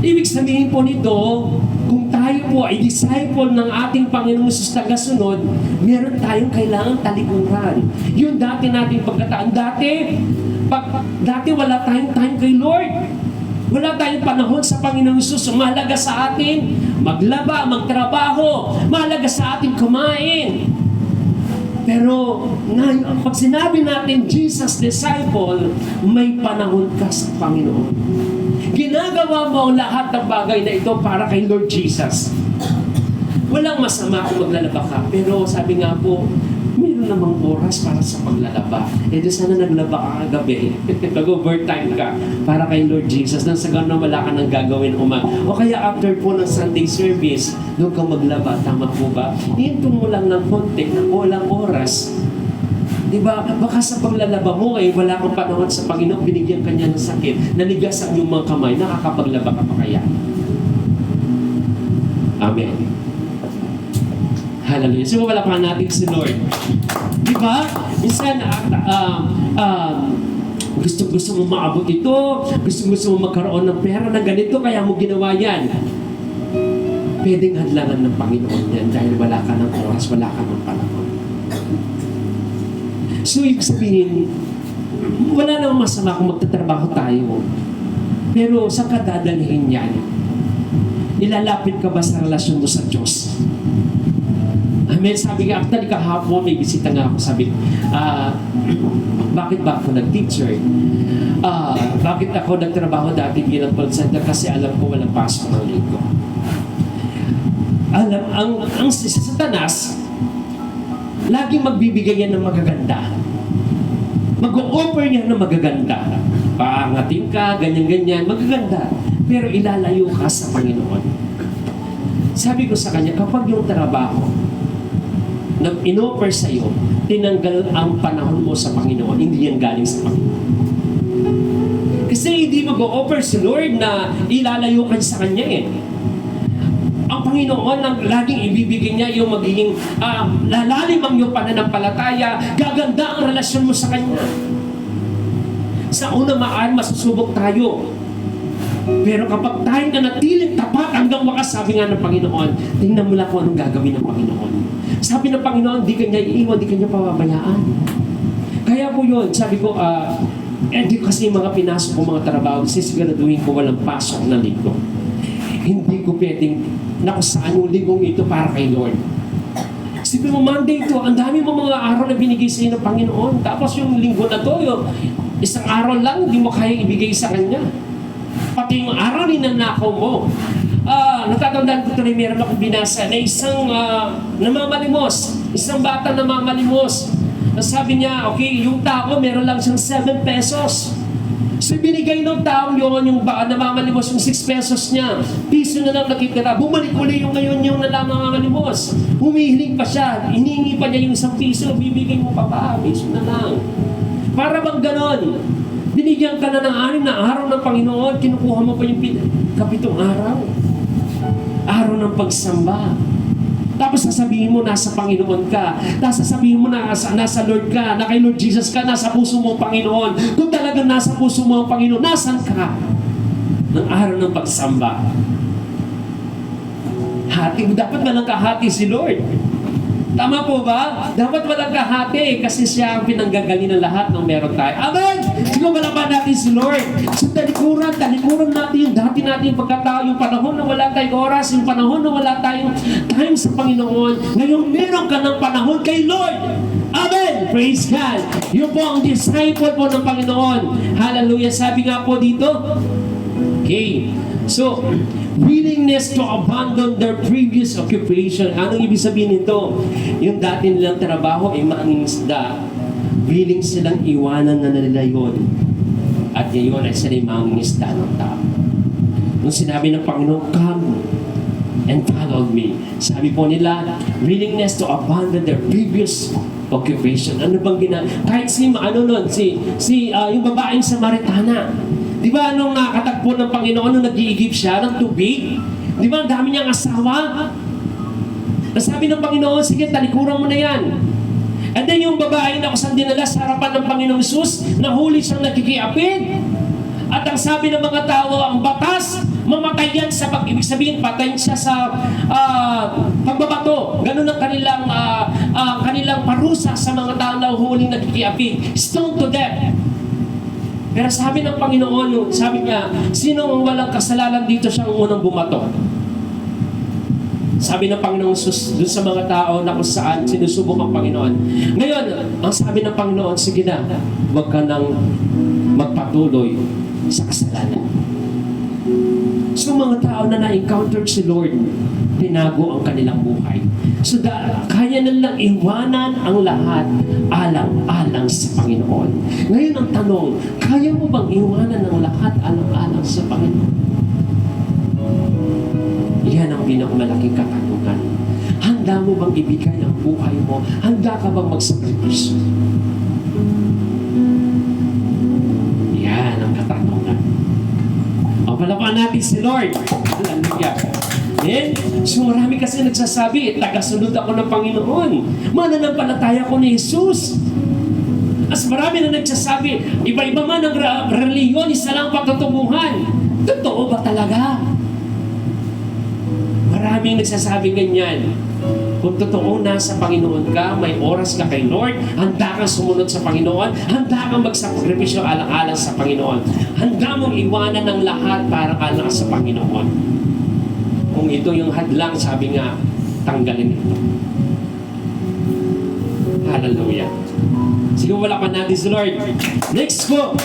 ibig sabihin po nito, kung tayo po ay disciple ng ating Panginoong Hesus tagasunod, meron tayong kailangang talikuran. Yung dati nating pagkataan. Dati wala tayong time kay Lord. Wala tayong panahon sa Panginoong Hesus. Mahalaga sa atin maglaba, magtrabaho. Mahalaga sa atin kumain. Pero pag sinabi natin Jesus disciple, may panahon ka sa Panginoon. Ginagawa mo ang lahat ng bagay na ito para kay Lord Jesus. Walang masama kung maglalaba ka. Pero sabi nga po, mayroon namang oras para sa paglalaba. Eh di sana naglaba ka kagabi. Nag-overtime ka para kay Lord Jesus. Nang sa gano'n wala ka nang gagawin o kaya after po ng Sunday service, doon ka maglaba. Tama po ba? Hintun mo lang ng konti na walang oras. Diba? Baka sa paglalaba mo wala kang panahon sa Panginoon, binigyan ka niya ng sakit, nanigas ang iyong mga kamay, nakakapaglaba ka pa kaya? Amen. Hallelujah. So wala pa natin si Lord. Diba? Minsan, gusto mo maabot ito, gusto mo magkaroon ng pera na ganito, kaya mo ginawa yan. Pwedeng hadlangan ng Panginoon yan dahil wala ka ng oras, wala ka ng panahon. So, ibig sabihin, wala namang masama kung magtatrabaho tayo. Pero sa kadadalhin yan, ilalapit ka ba sa relasyon mo sa Diyos? Amen. Sabi nga, actually kahapon, may bisita nga ako, sabi, bakit ba ako nag-teacher? Bakit ako nagtrabaho dati bilang call center? Kasi alam ko walang pasok ng linggo. Ang si Satanas, laging magbibigay yan ng magaganda. Mag-o-offer niya ng magaganda. Paangatin ka, ganyan-ganyan, magaganda. Pero ilalayo ka sa Panginoon. Sabi ko sa kanya, kapag yung trabaho na in-offer sa'yo, tinanggal ang panahon mo sa Panginoon, hindi yan galing sa Panginoon. Kasi hindi mag-o-offer si Lord na ilalayo ka sa Kanya eh. Ang Panginoon ang laging ibibigay niya yung magiging lalalim ang iyong pananampalataya, gaganda ang relasyon mo sa Kanya. Sa una masusubok tayo. Pero kapag tayo na natiling tapat hanggang wakas, sabi nga ng Panginoon, tingnan mo lang kung anong gagawin ng Panginoon. Sabi ng Panginoon, di kanya iiwan, di kanya pababayaan. Kaya po yun, sabi ko, di kasi mga pinasok ko mga trabaho, sisiguraduhin ko walang pasok na linggo. Hindi ko pwedeng nakusaan yung linggong ito para kay Lord. Sabi mo, Monday ito, ang dami mo mga araw na binigay sa iyo ng Panginoon. Tapos yung linggo na to, yung isang araw lang, hindi mo kaya ibigay sa Kanya. Pati yung araw ninanakaw mo. Natatandaan ko tuloy, meron akong binasa na isang namamalimos, isang bata namamalimos. Sabi niya, okay, yung tao meron lang siyang 7 pesos. So binigay ng tao yung namamalimos yung 6 pesos niya. Piso na lang nakitira. Bumalik uli yung ngayon yung namamalimos. Humihiling pa siya. Hinihingi pa niya yung 1 piso. Bibigay mo pa piso na lang. Para bang ganon? Binigyan ka na ng 6 na araw ng Panginoon, kinukuha mo pa yung 7 araw. Araw ng pagsamba. Tapos sasabihin mo, nasa Panginoon ka. Tapos sasabihin mo, nasa Lord ka, na kay Lord Jesus ka, nasa puso mo ang Panginoon. Kung talagang nasa puso mo ang Panginoon, nasan ka? Ng araw ng pagsamba. Dapat walang kahati si Lord. Tama po ba? Dapat walang kahati kasi siya ang pinanggagaling ng lahat ng meron tayo. Amen! Sige, malaman natin si Lord. So, talikuran natin yung dati natin pagkatao, yung panahon na wala tayong oras, yung panahon na wala tayong time sa Panginoon. Ngayon, meron ka ng panahon kay Lord. Amen! Praise God! Yun po ang disciple po ng Panginoon. Hallelujah! Sabi nga po dito, Okay. So, willingness to abandon their previous occupation. Anong ibig sabihin nito? Yung dati nilang trabaho ay mangingisda. Willing silang iwanan na nila yun. At ngayon ay sila mangingisda ng tao. Nung sinabi ng Panginoon, come and follow me. Sabi po nila, willingness to abandon their previous occupation. Ano bang kahit yung babaeng Samaritana. Di ba nung nakatagpo ng Panginoon, nung nag-iigib siya ng tubig? Di ba ang dami niyang asawa? Nasabi ng Panginoon, sige, talikuran mo na yan. And then yung babae na kusang dinala sa harapan ng Panginoong Isus, nahuli siyang nakikiapid. At ang sabi ng mga tao, ang batas, mamatay yan sa pag-ibig sabihin, patayin siya sa pagbabato. Ganun ang kanilang parusa sa mga tao na huling nakikiapid. Stoned to death. Pero sabi ng Panginoon, sabi niya, sino ang walang kasalanan dito siyang unang bumato? Sabi ng Panginoon Sus, dun sa mga tao na kung saan sinusubok ang Panginoon. Ngayon, ang sabi ng Panginoon, sige na, huwag ka nang magpatuloy sa kasalanan. So mga tao na na-encounter si Lord, tinago ang kanilang buhay. So kaya nilang iwanan ang lahat alang-alang sa Panginoon. Ngayon ang tanong, kaya mo bang iwanan ang lahat alang-alang sa Panginoon? Yan ang pinakamalaking katanungan. Handa mo bang ibigay ang buhay mo? Handa ka bang magsakripisyo? Yan ang katanungan. O palapakan natin si Lord. Hallelujah. Then, so marami kasi nagsasabi, tagasunod ako ng Panginoon. Mananampalataya ko ni Jesus. As marami na nagsasabi, iba-iba man ang reliyon, isa lang pagtutunguhan. Totoo ba talaga? Maraming nagsasabi ganyan. Kung totoo nasa Panginoon ka, may oras ka kay Lord, handa kang sumunod sa Panginoon, handa kang magsakripisyo alang-alang sa Panginoon. Handa mong iwanan ng lahat para alang sa Panginoon. Kung ito yung hadlang, sabi nga, tanggalin ito. Hallelujah. Sige, wala pa natin si Lord. Next po.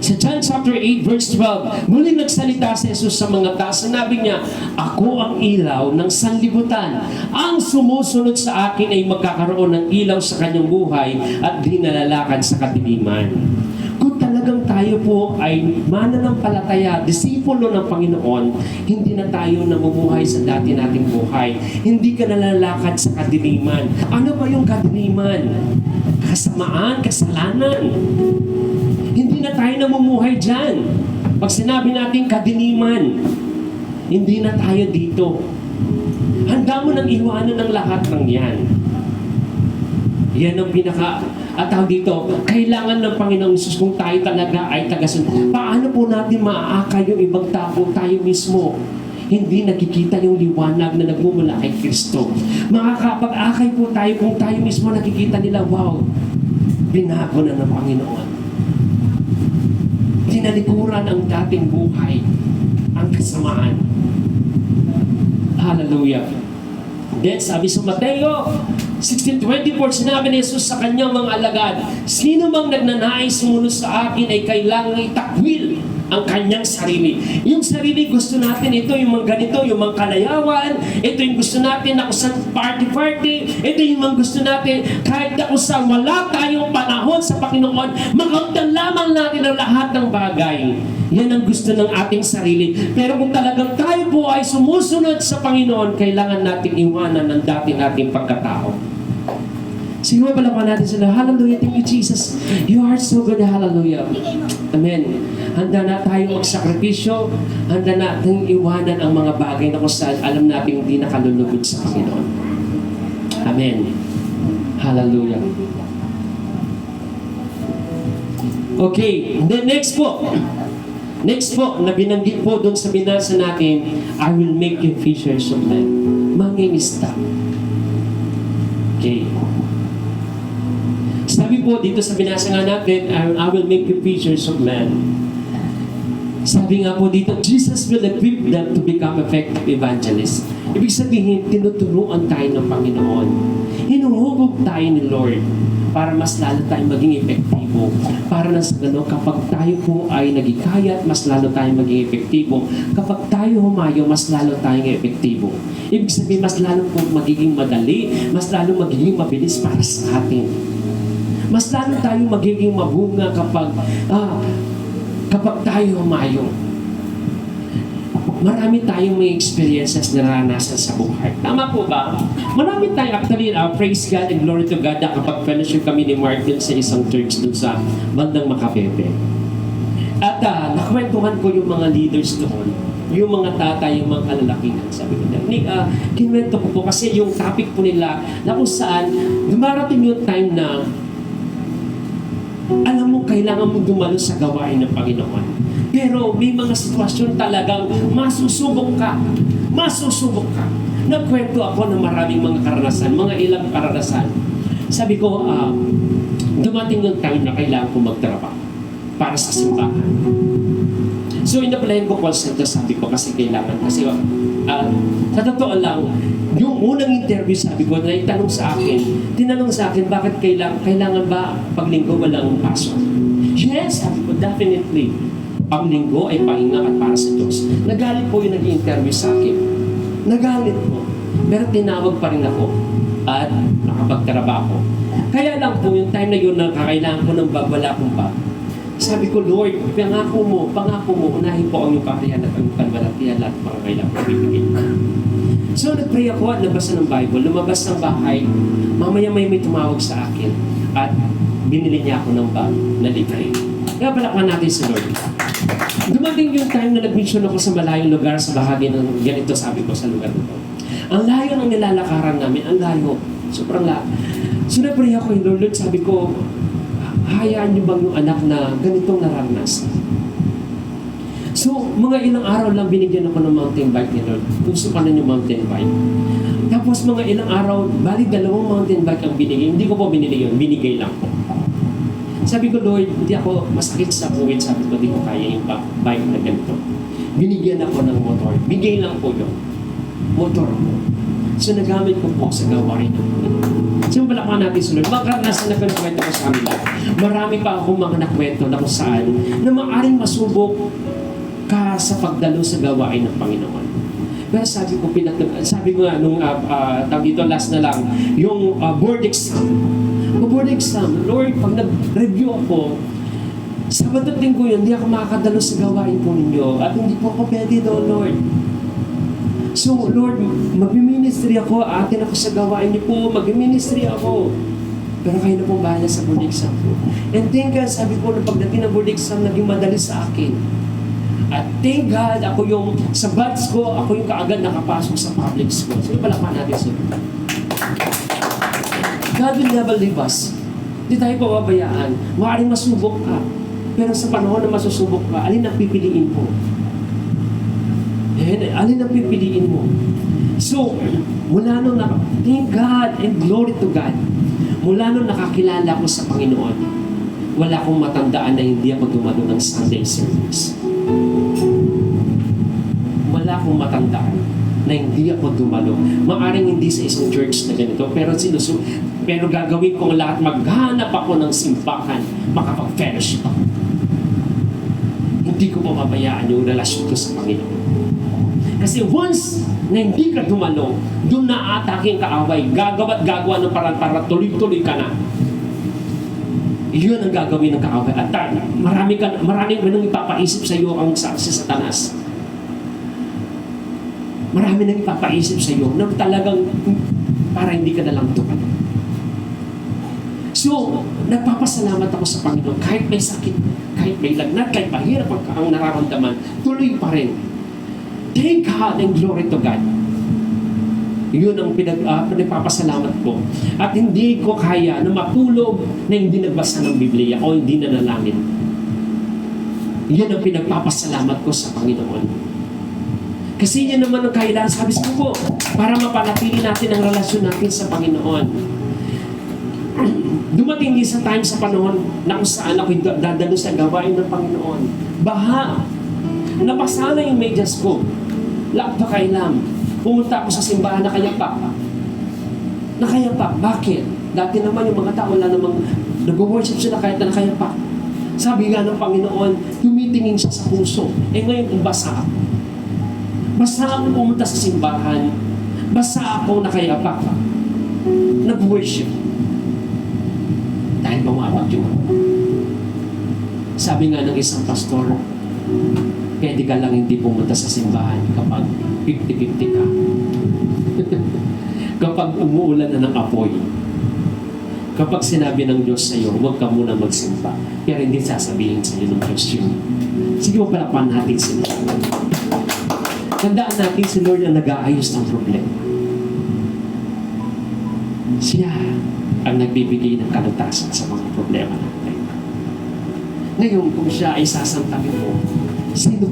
Sa John chapter 8 verse 12, muling nagsalita si Jesus sa mga tao. Sinabi niya, ako ang ilaw ng sanlibutan. Ang sumusunod sa akin ay magkakaroon ng ilaw sa kanyang buhay at di nalalakad sa kadiliman. Kung talagang tayo po ay mananampalataya, disipulo ng Panginoon, hindi na tayo namumuhay sa dati nating buhay. Hindi ka nalalakad sa kadiliman. Ano ba yung kadiliman? Kasamaan, kasalanan. Hindi na tayo namumuhay dyan. Pag sinabi natin kadiliman, hindi na tayo dito. Handa mo nang iwanan ng lahat ng yan. Yan ang at tawag dito, kailangan ng Panginoong Isus kung tayo talaga ay tagasunod. Paano po natin maaakay yung ibang tao, tayo mismo? Hindi nakikita yung liwanag na nagmumula kay Kristo. Makakapag-akay po tayo kung tayo mismo nakikita nila, wow, binago na ng Panginoon. Tinalikuran ang dating buhay, ang kasamaan. Hallelujah. Then sabi sa Mateo 16:24, sinabi ni Jesus sa kanyang mga alagad, sino mang nagnanais sumunod sa akin ay kailangang itakwil ang kanyang sarili. Yung sarili gusto natin, ito yung mga ganito, yung mga kalayawan, ito yung gusto natin na kusang party-party, ito yung mga gusto natin kahit na kusang wala tayong panahon sa Panginoon, magauntan lamang natin ang lahat ng bagay. Yan ang gusto ng ating sarili. Pero kung talagang tayo po ay sumusunod sa Panginoon, kailangan nating iwanan ng dati nating pagkatao. Siguro pala pa natin sila, hallelujah, thank you Jesus. You are so good, hallelujah. Amen. Handa na tayong magsakripisyo, handa nating iwanan ang mga bagay na kung saan alam natin hindi nakalulugod sa Panginoon. Amen. Hallelujah. Okay, then next po. Next po, na binanggit po doon sa binasa natin, I will make you fishers of men. Mangingisda. Okay. Sabi po dito sa binasa nga natin, I will make you fishers of men. Sabi nga po dito, Jesus will equip them to become effective evangelists. Ibig sabihin, tinuturuan tayo ng Panginoon. Hinuhubog tayo ni Lord para mas lalo tayong maging epektibo. Para na sa gano'n, kapag tayo po ay nagikayat, mas lalo tayong maging epektibo. Kapag tayo humayo, mas lalo tayong epektibo. Ibig sabihin, mas lalo po magiging madali, mas lalo magiging mabilis para sa atin. Mas lalo tayong magiging mabunga kapag tayo humayo. Marami tayong may experiences na naranasan sa buhay. Tama po ba? Marami tayong actually, praise God and glory to God, nakapag-fellowship kami ni Martin sa isang church dun sa bandang Makabebe. At nakwentuhan ko yung mga leaders doon, yung mga tatay, yung mga kalalakihan. Sabi ko na, kinwento ko po kasi yung topic po nila na kung saan dumarating yung time na alam mo, kailangan mong dumalo sa gawain ng Panginoon. Pero may mga sitwasyon talagang masusubok ka. Masusubok ka. Nagkwento ako ng maraming mga karanasan, mga ilang karanasan. Sabi ko, dumating yung time na kailangan ko magtrabaho para sa simbahan. So, inaplayan ko call center, sabi ko, kasi kailangan. Kasi, sa totoo lang, yung unang interview, sabi ko, na itanong sa akin, tinanong sa akin, bakit kailangan ba paglinggo walang pasok? Yes, sabi ko, definitely. Paglinggo ay pahinga at para sa Diyos. Nagalit po yung nag-interview sa akin. Nagalit po. Pero tinawag pa rin ako at nakapagtrabaho. Kaya lang po, yung time na yun na kakailangan ko ng wala akong bag. Sabi ko, Lord, pangako mo, unahin po ang iyong kaharian at ang kalwalatian at mga kailangan ko bibigay. So, nag-pray ako at nabasa ng Bible, lumabas ng bahay, mamaya may tumawag sa akin at binili niya ako ng bag na libre. Kaya palakpan natin si Lord. Dumating yung time na nag-mission ako sa malayong lugar sa bahagi ng ganito, sabi ko sa lugar nito. Ang layo ng nilalakaran namin, ang layo, sobrang layo. So, nag-pray ako, Lord, sabi ko, hayaan niyo bang yung anak na ganitong naranasan? So, mga ilang araw lang binigyan ako ng mountain bike ni Lord. Puso ka na yung mountain bike. Tapos mga ilang araw, bali 2 mountain bike ang binigay. Hindi ko po binili yun, binigay lang po. Sabi ko, Lord, hindi ako masakit sa puwit. Sabi ko, hindi ko kaya yung bike na ganito. Binigyan ako ng motor. Bigay lang po yun. Motor po. So, nagamit ko po sa gawain ng Panginoon. So, palakpan natin sunod. Makaranasan na kwento ko sa amin. Marami pa akong mga nakwento na kung saan na maaaring masubok ka sa pagdalo sa gawain ng Panginoon. Pero sabi ko nga nung dito last na lang, yung board exam. Board exam, Lord, pag nag-review ako, Sabado at Linggo yun, hindi ako makakadalo sa gawain po ninyo at hindi po ako pwede doon, Lord. So, Lord, mag-ministry ako, atin ako sa gawain niyo po, mag-ministry ako. Pero kayo na pong bahala sa board exam po. And thank God, sabi ko, na pagdating ng board exam, naging madali sa akin. At thank God, ako yung, sa batch ko, ako yung kaagad nakapasok sa public school. So, palakpan natin sila. God will never leave us. Hindi tayo pababayaan. Maaaring masubok ka. Pero sa panahon na masusubok ka, alin ang pipiliin mo? Alin ang pipiliin mo? So, mula nung thank God and glory to God. Mula nung nakakilala ko sa Panginoon, wala akong matandaan na hindi ako dumalo ng Sunday service. Wala akong matandaan na hindi ako dumalo. Maaring hindi sa isang church na ganito, pero gagawin kong lahat, maghanap ako ng simbahan, makapag-fellowship ako. Hindi ko mapabayaan yung relasyon ko sa Panginoon. Kasi once na hindi ka dumalo, doon na ataking kaaway, gagawa ng parang para tuloy-tuloy ka na. Iyon ang gagawin ng kaaway. At maraming nang ipapaisip sa iyo ang si Satanas. Marami nang ipapaisip sa iyo na talagang para hindi ka nalang dumalo. So, nagpapasalamat ako sa Panginoon kahit may sakit, kahit may lagnat, kahit mahirap ang nararamdaman, tuloy pa rin. Thank God and glory to God. Yun ang pinagpapasalamat ko. At hindi ko kaya na matulog na hindi nagbasa ng Biblia o hindi nanalangin. Yun ang pinagpapasalamat ko sa Panginoon. Kasi yan naman ang kailangan, sabi ko po, para mapanatili natin ang relasyon natin sa Panginoon. Dumating din sa time sa panahon na kung saan ako dadalo sa gawain ng Panginoon. Baha. Nabasa na yung medyas ko. Lahat pakailam. Pumunta ako sa simbahan na kayapak. Nakayapak. Bakit? Dati naman yung mga tao, wala namang nag-worship sila kahit na nakayapak. Sabi nga ng Panginoon, tumitingin siya sa puso. Eh ngayon, basa ako. Basta ako pumunta sa simbahan. Basta ako nakayapak. Nag-worship. Dahil bumabag yun. Sabi nga ng isang pastor, pwede ka lang hindi pumunta sa simbahan kapag 50-50 ka. Kapag umuulan na ng apoy. Kapag sinabi ng Diyos sa iyo, huwag ka muna magsimba. Pero hindi sasabihin sa iyo ng Diyos yun. Sige mo palapan natin si Lord. Tandaan natin si Lord ang nag-aayos ng problema. Siya ang nagbibigay ng kalutasan sa mga problema natin. Ngayon, kung siya ay sasantakin mo,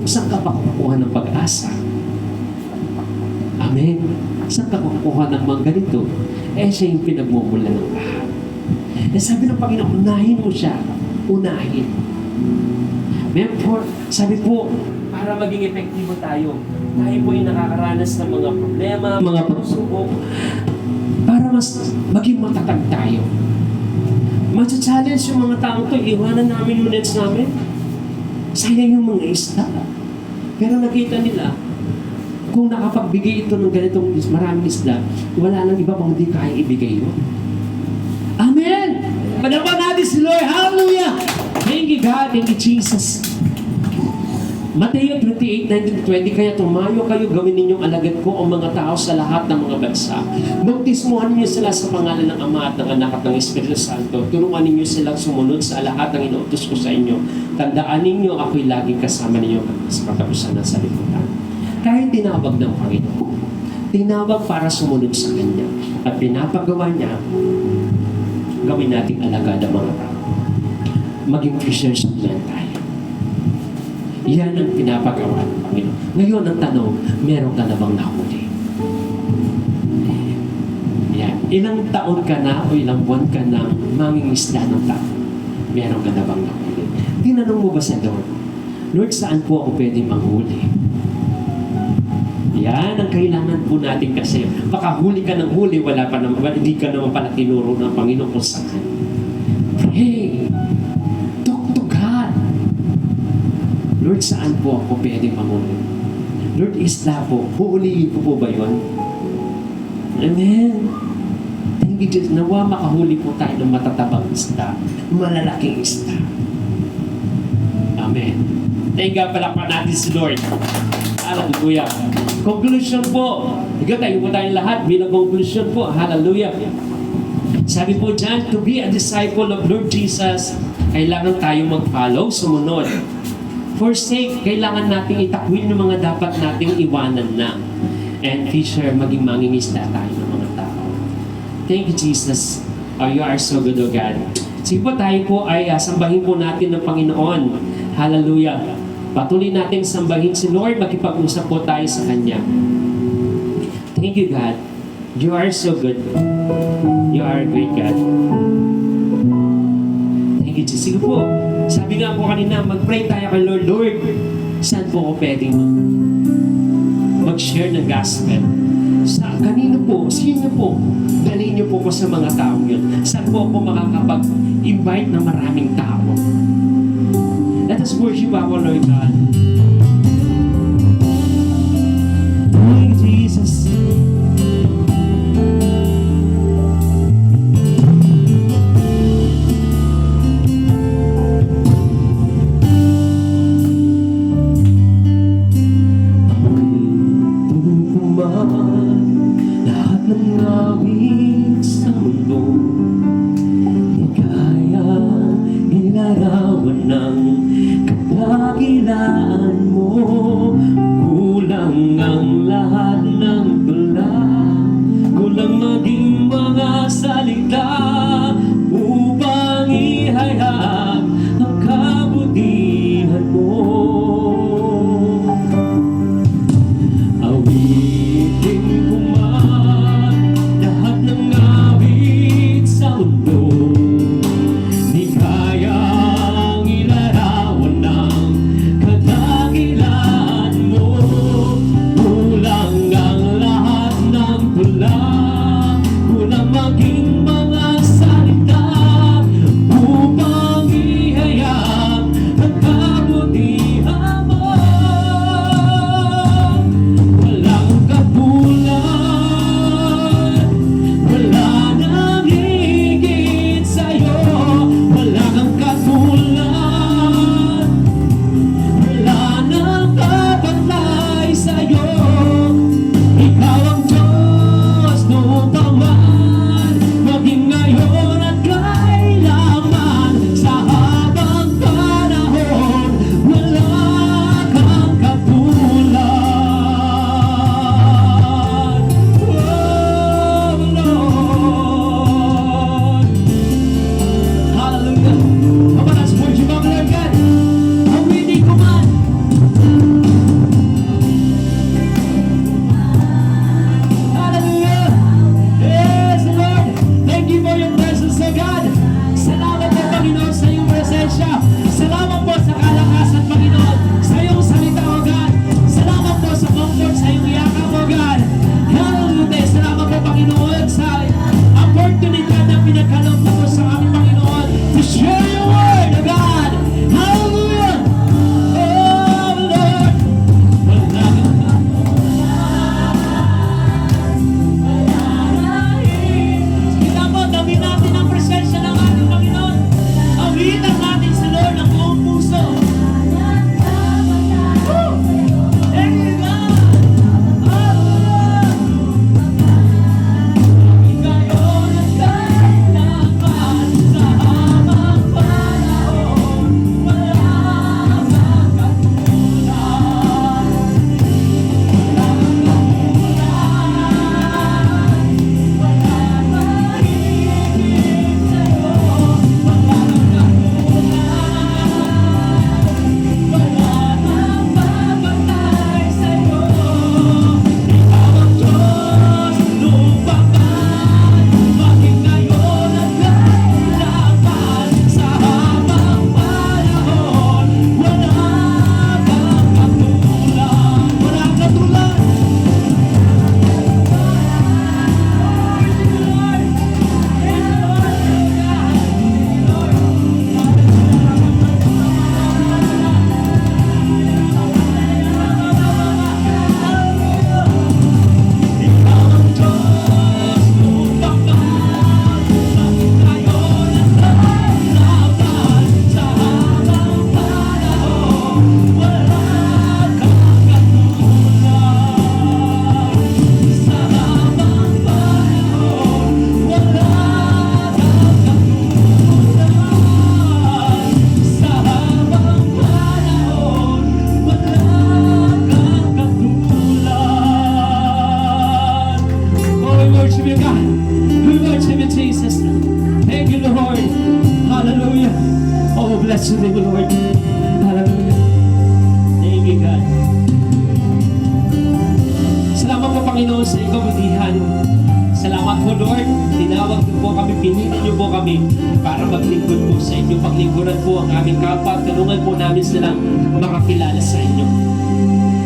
saan ka pa kukuha ng pag-asa? Amen. Saan ka kukuha ng mga ganito? Eh, siya yung pinagmumula ng lahat. Eh, sabi ng Panginoon, unahin mo siya. Unahin. Therefore, sabi po, para maging epektibo tayo po yung nakakaranas ng mga problema, mga pagsubok, para mas maging matatag tayo. Matcha-challenge yung mga taong to, iwanan namin yung nets namin. Sayang yung mga isda. Pero nakita nila, kung nakapagbigay ito ng ganitong maraming isda, wala nang iba pang hindi kaya ibigay yun. Amen! Panapan natin si Lord. Hallelujah! Thank you God. Thank you Jesus. Mateo 28:19-20, kaya tumayo kayo, gawin ninyong alagad ko ang mga tao sa lahat ng mga bansa. Bautismuhan ninyo sila sa pangalan ng Ama at ng Anak at ng Espiritu Santo. Turuan ninyo silang sumunod sa lahat ng inuutos ko sa inyo. Tandaan ninyo, ako'y laging kasama ninyo sa katapusan ng salimutan. Kahit tinawag ng Panginoon, tinawag para sumunod sa Kanya. At pinapagawa niya, gawin nating alagad ang mga tao. Maging fishers of men tayo. Yan ang pinapagawa ng Panginoon. Ngayon ang tanong, meron ka na bang nahuli? Yan. Ilang taon ka na o ilang buwan ka na mangingisda ng tao? Meron ka na bang nahuli? Tinanong mo ba sa Lord, Lord, saan po ako pwede manghuli? Yan ang kailangan po natin kasi baka huli ka ng huli, wala pa naman, hindi ka naman pala tinuro ng Panginoon kung saan. Pray. Talk to God. Lord, saan po ako pwede manghuli? Lord, isla po. Huulihin ko po ba yun? Amen. Thank you, Jesus. Nawa makahuli po tayo ng matatabang isda, malalaking isda. Amen. Thank you, palakpan natin si Lord. Hallelujah. Conclusion po. Ikaw tayo po tayong lahat bilang conclusion po. Hallelujah. Sabi po dyan, to be a disciple of Lord Jesus, kailangan tayo mag-follow, sumunod. Forsake, kailangan nating itakwil yung mga dapat nating iwanan na. And fisher, maging mangingisda tayo ng mga tao. Thank you, Jesus. Oh, you are so good, O God. Sige po, tayo po ay sambahin po natin ng Panginoon. Hallelujah. Patuloy natin sambahin si Lord, makipag-usap po tayo sa Kanya. Thank you, God. You are so good. You are a great God. Thank you, Jesus. Sige po. Sabi nga po kanina, mag-pray tayo kay Lord. Lord, saan po ako pwedeng mag-share ng gospel? Sa kanino po? Sino po? Dalhin niyo po ko sa mga tao yun. Saan po ako makakapag-invite ng maraming tao? Let us worship our Lord God. Thank you, Jesus. Lahat ng awit sa mundo, di kaya ilarawan ng kadakilaan. pinili niyo po kami para maglingkod po sa inyo. Paglingkuran po ang aming kapwa, tulungan po namin silang makakilala sa inyo.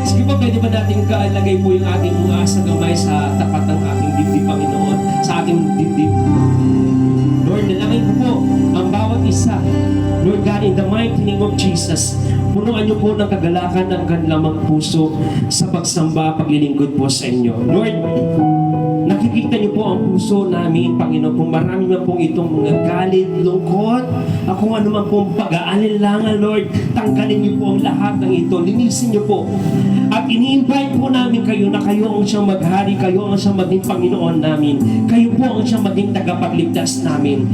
Sige po, pwede ba natin kalagay po yung ating sa gamay sa tapat ng ating dibdib, Panginoon, sa ating dibdib. Lord, nalangin ko po ang bawat isa. Lord God, in the mighty name of Jesus, punuan niyo po ng kagalakan ng kanilang mga puso sa pagsamba, paglilingkod po sa inyo. Lord, nakikita niyo po ang puso namin, Panginoon, kung marami man pong itong mga galit, lungkot, kung ano man pong pag-aalinlangan, Lord, tanggalin niyo po ang lahat ng ito, linisin niyo po. At ini-invite po namin kayo na kayo ang siyang maghari, kayo ang siyang maging Panginoon namin, kayo po ang siyang maging tagapagligtas namin.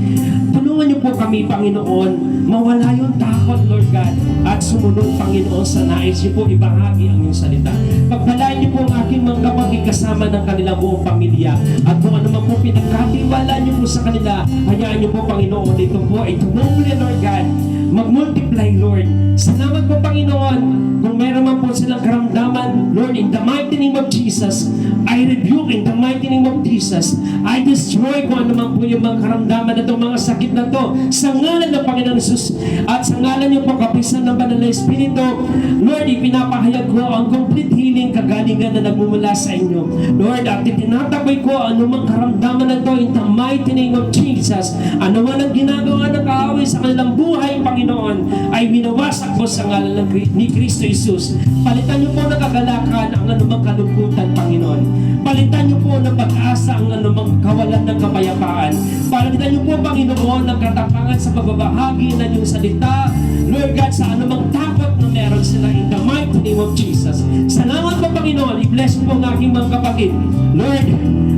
Tulungan niyo po kami, Panginoon, mawala yung takot, Lord God, at sumunod, Panginoon, sa nais niyo po ibahagi ang iyong salita. Pagpalain niyo po ang aking mga kapatid kasama ng kanilang buong pamilya, at kung ano man po pinagkatiwala niyo po sa kanila, hayaan niyo po, Panginoon, ito po ay tumuloy, Lord God, mag-multiply, Lord. Salamat po, Panginoon, kung meron man po silang karamdaman, Lord, in the mighty name of Jesus, I rebuke in the mighty name of Jesus, I destroy kung ano man po yung mga karamdaman na ito, mga sakit na ito, sa ngalan ng Panginoon Jesus, at sa ngalan niyo po, kapisan ng Banal na Espiritu, Lord, ipinapahayag ko ang complete healing, kagalingan na nagmumula sa inyo. Lord, at itinataboy ko ano mang karamdaman na ito, in the mighty name of Jesus, ano man ang ginagawa ng kaaway sa kanilang buhay, Panginoon, ay binawasak ko sa ngalan ni Kristo Jesus. Palitan niyo po ng kagalakan ang anumang kalungkutan, Panginoon. Palitan niyo po ng pag-asa ang anumang kawalan ng kapayapaan. Palitan niyo po, Panginoon, ng katapangan sa pagbabahagi ng iyong salita, Lord God, sa anumang takot na meron sila, in the mighty name of Jesus. Salamat po, Panginoon. I-bless po ang aking mga kapatid. Lord,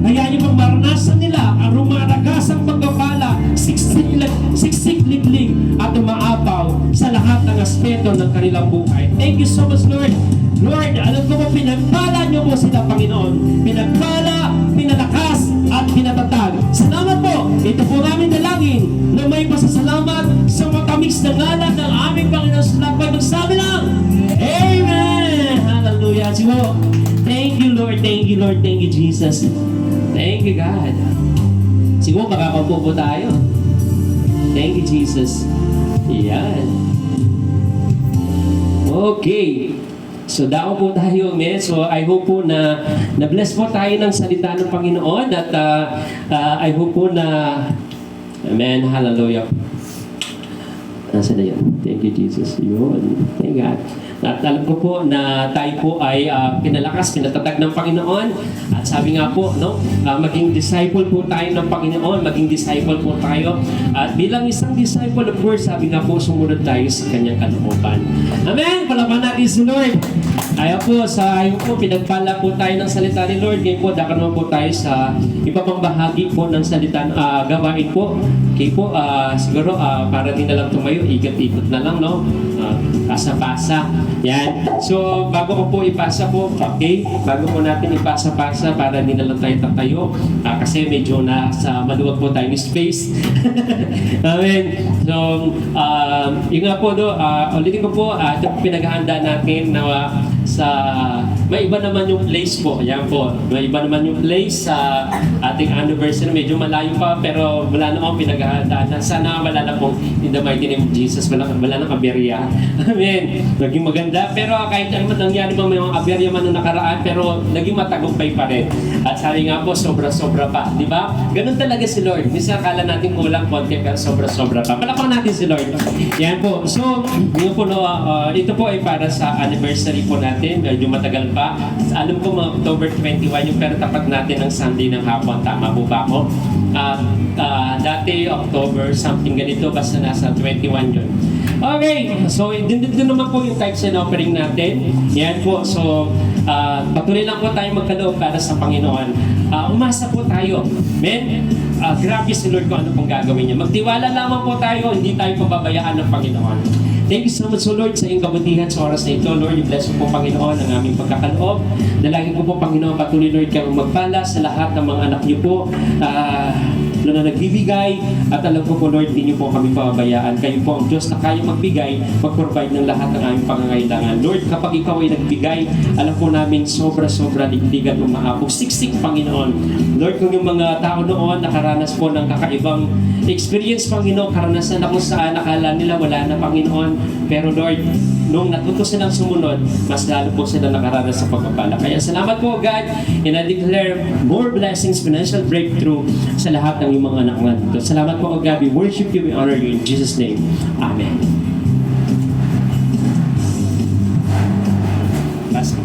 hayaan niyo pong maranasan nila ang rumaragasang pagpapala, siksik-liklik at umaapaw sa lahat ng aspeto ng kanilang buhay. Thank you so much, Lord. Lord, alam ko po, pinagpala niyo po sila, Panginoon. Pinagpala, pinalakas, at pinatatag. Salamat po. Ito po namin dalangin na may pasasalamat sa matamis na ngalan ng aming Panginoon sa lakbay. Magsabi lang, Amen! Hallelujah. Siwo. Thank you, Lord. Thank you, Lord. Thank you, Jesus. Thank you, God. Siguro makakaupo po tayo. Thank you, Jesus. Yan. Okay. So, dao po tayo, men. So, I hope po na na-bless po tayo ng salita ng Panginoon at I hope po na amen, hallelujah. Nasaan na yun? Thank you, Jesus. Yun. Thank God. At alam ko po na tayo po ay pinalakas, pinatatag ng Panginoon. At sabi nga po, no, maging disciple po tayo ng Panginoon, maging disciple po tayo. At bilang isang disciple, of course, sabi nga po, sumunod tayo sa kanyang kalooban. Amen! Palaban natin si Lord. Ayaw po, ayaw po, pinagpala po tayo ng salita ni Lord. Ngayon po, daka naman po tayo sa iba pang bahagi po ng salita, gawain po. Okay po, siguro para din na lang tumayo, ikot-ikot na lang, no? Pasa-pasa. Yan. So, bago ko po ipasa po, okay? Bago po natin ipasa-pasa para hindi na lang tayo tatayo. Kasi medyo nasa maluwag po tayo ni space. Amen. So, yun nga po, no? Ulitin ko po, ito pinaghahanda natin na sa may iba naman yung place po. Yan po. May iba naman yung place sa ating anniversary. Medyo malayo pa pero wala na akong pinaghahandaan. Sana wala na po in the mighty name of Jesus. Wala na aberya. Amen. Naging maganda. Pero kahit ano man nangyari man may mga aberya man na nakaraan pero naging matagumpay pa rin. At sabi nga po, sobra-sobra pa. Di ba? Ganun talaga si Lord. Minsan akala natin kulang konti pero sobra-sobra pa. Palakpan natin si Lord. Yan po. So, yun po, no, ito po ay para sa anniversary po natin. Medyo matagal pa. Alam ko mga October 21 yung pero tapat natin ng Sunday ng hapon. Tama po ba ako? Dati October something ganito basta nasa 21 yun. Okay, so dito naman po yung types and offering natin. Yan po, so patuloy lang po tayo magkaloob para sa Panginoon. Umasa po tayo. Men, grabe si Lord kung ano pong gagawin niya. Magtiwala lamang po tayo, hindi tayo pababayaan ng Panginoon. Thank you so much, Lord, sa iyong kabutihan sa oras na ito. Lord, i-bless po, Panginoon, ang aming pagkakaloob. Dalangin ko po, Panginoon, patuloy, Lord, kang magpala sa lahat ng mga anak niyo po. na nagbibigay. At alam ko po, Lord, hindi niyo po kami pababayaan. Kayo po ang Diyos na kaya magbigay, mag-provide ng lahat ng aming pangangailangan. Lord, kapag ikaw ay nagbigay, alam po namin sobra-sobra digdigan umaabog. Siksik, Panginoon. Lord, kung yung mga tao noon nakaranas po ng kakaibang experience, Panginoon, karanasan na kung saan nakala nila wala na, Panginoon. Pero Lord, nung natuto silang sumunod, mas lalo po sila nakaranas sa pagpapala. Kaya salamat po, God, and I declare more blessings, financial breakthrough sa lahat ng iyong mga anak na dito. Salamat po, God. We worship you, we honor you in Jesus' name. Amen. Pastor.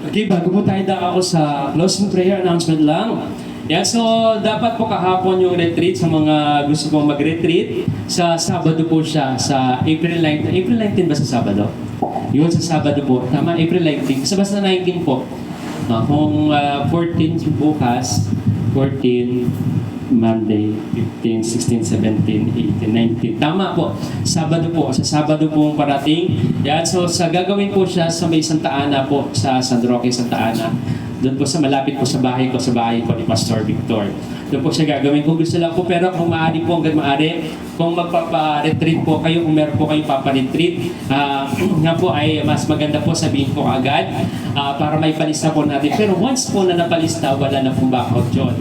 Okay, bago po tayo ako sa closing prayer announcement lang. Yan, so dapat po kahapon yung retreat sa mga gusto pong mag-retreat. Sa Sabado po siya, sa April 19. April 19 ba sa Sabado? Yun, sa Sabado po. Tama, April 19. Kasi basta 19 po. Kung 14 bukas, 14, Monday, 15, 16, 17, 18, 19. Tama po. Sabado po. Sa Sabado po parating. Yan. So, sa gagawin po siya sa may Santa Ana po, sa San Roque, Santa Ana. Doon po sa malapit po sa bahay ko ni Pastor Victor. Doon po siya gagawin. Kung gusto lang po, pero kung maaari po, hanggang maaari, kung magpapa-retreat po kayo, kung meron po kayong papa-retreat, nga po ay mas maganda po sabihin po agad para may palista po natin. Pero once po na napalista, wala na pong backout yun.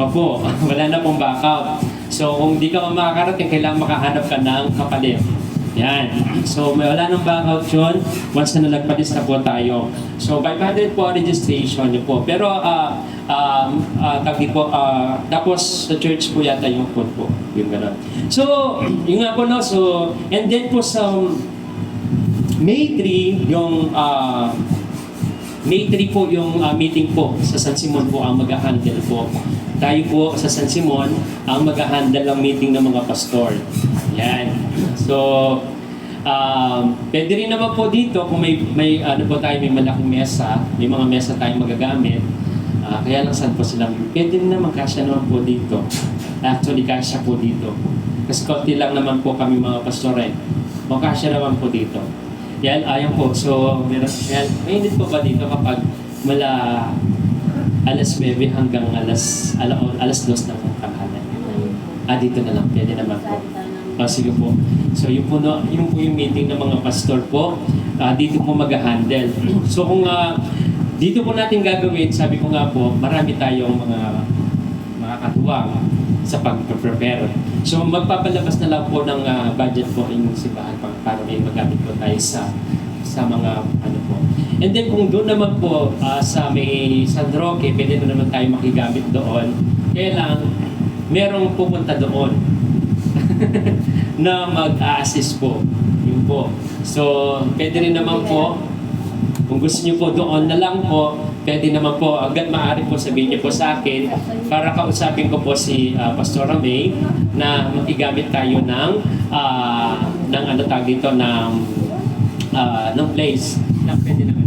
Opo, wala na pong backup. So, kung di ka makakarating, kailangan makahanap ka ng kapalit. Yan. So, wala nang backup yun. Once na nagpalis na po tayo. So, 500 po ang registration nyo po. Pero, tagi po, tapos sa church po yata yung food po. Yung gano'n. So, yung nga po, no? So, and then po sa May 3, yung May 3 po yung meeting po sa San Simon po ang mag-handle po. Tayo po sa San Simon ang mag-handle ng meeting ng mga pastor. Yan. So, pwede rin naman po dito kung may ano po tayo, may malaking mesa, may mga mesa tayong magagamit. Kaya lang saan po sila. Pwede rin naman, kasya naman po dito. Actually, kasya po dito. Kasi konti lang naman po kami mga pastor eh. Kasya naman po dito. Yan, ayon po. So, yan, mainit po ba dito kapag mula alas 9 hanggang alas 2 ng tanghali? Dito na lang. Pwede naman po. Sige po. So, yun po yung meeting ng mga pastor po. Dito po mag-handle. So, kung dito po natin gagawin, sabi ko nga po, marami tayong mga katuwang sa pag-prepare. So, magpapalabas na lang po ng budget po inyong simbahan para may magamit po tayo sa mga ano po. And then, kung doon naman po sa may San Roque, pwede na naman tayo makigamit doon. Kaya lang, merong pupunta doon na mag-a-assist po. Yun po. So, pwede rin naman po, kung gusto niyo po doon na lang po, pwede naman po, agad maaari po sabihin niyo po sa akin para kausapin ko po si Pastora May na makigamit tayo ng ano tawag dito, ng place na pwede naman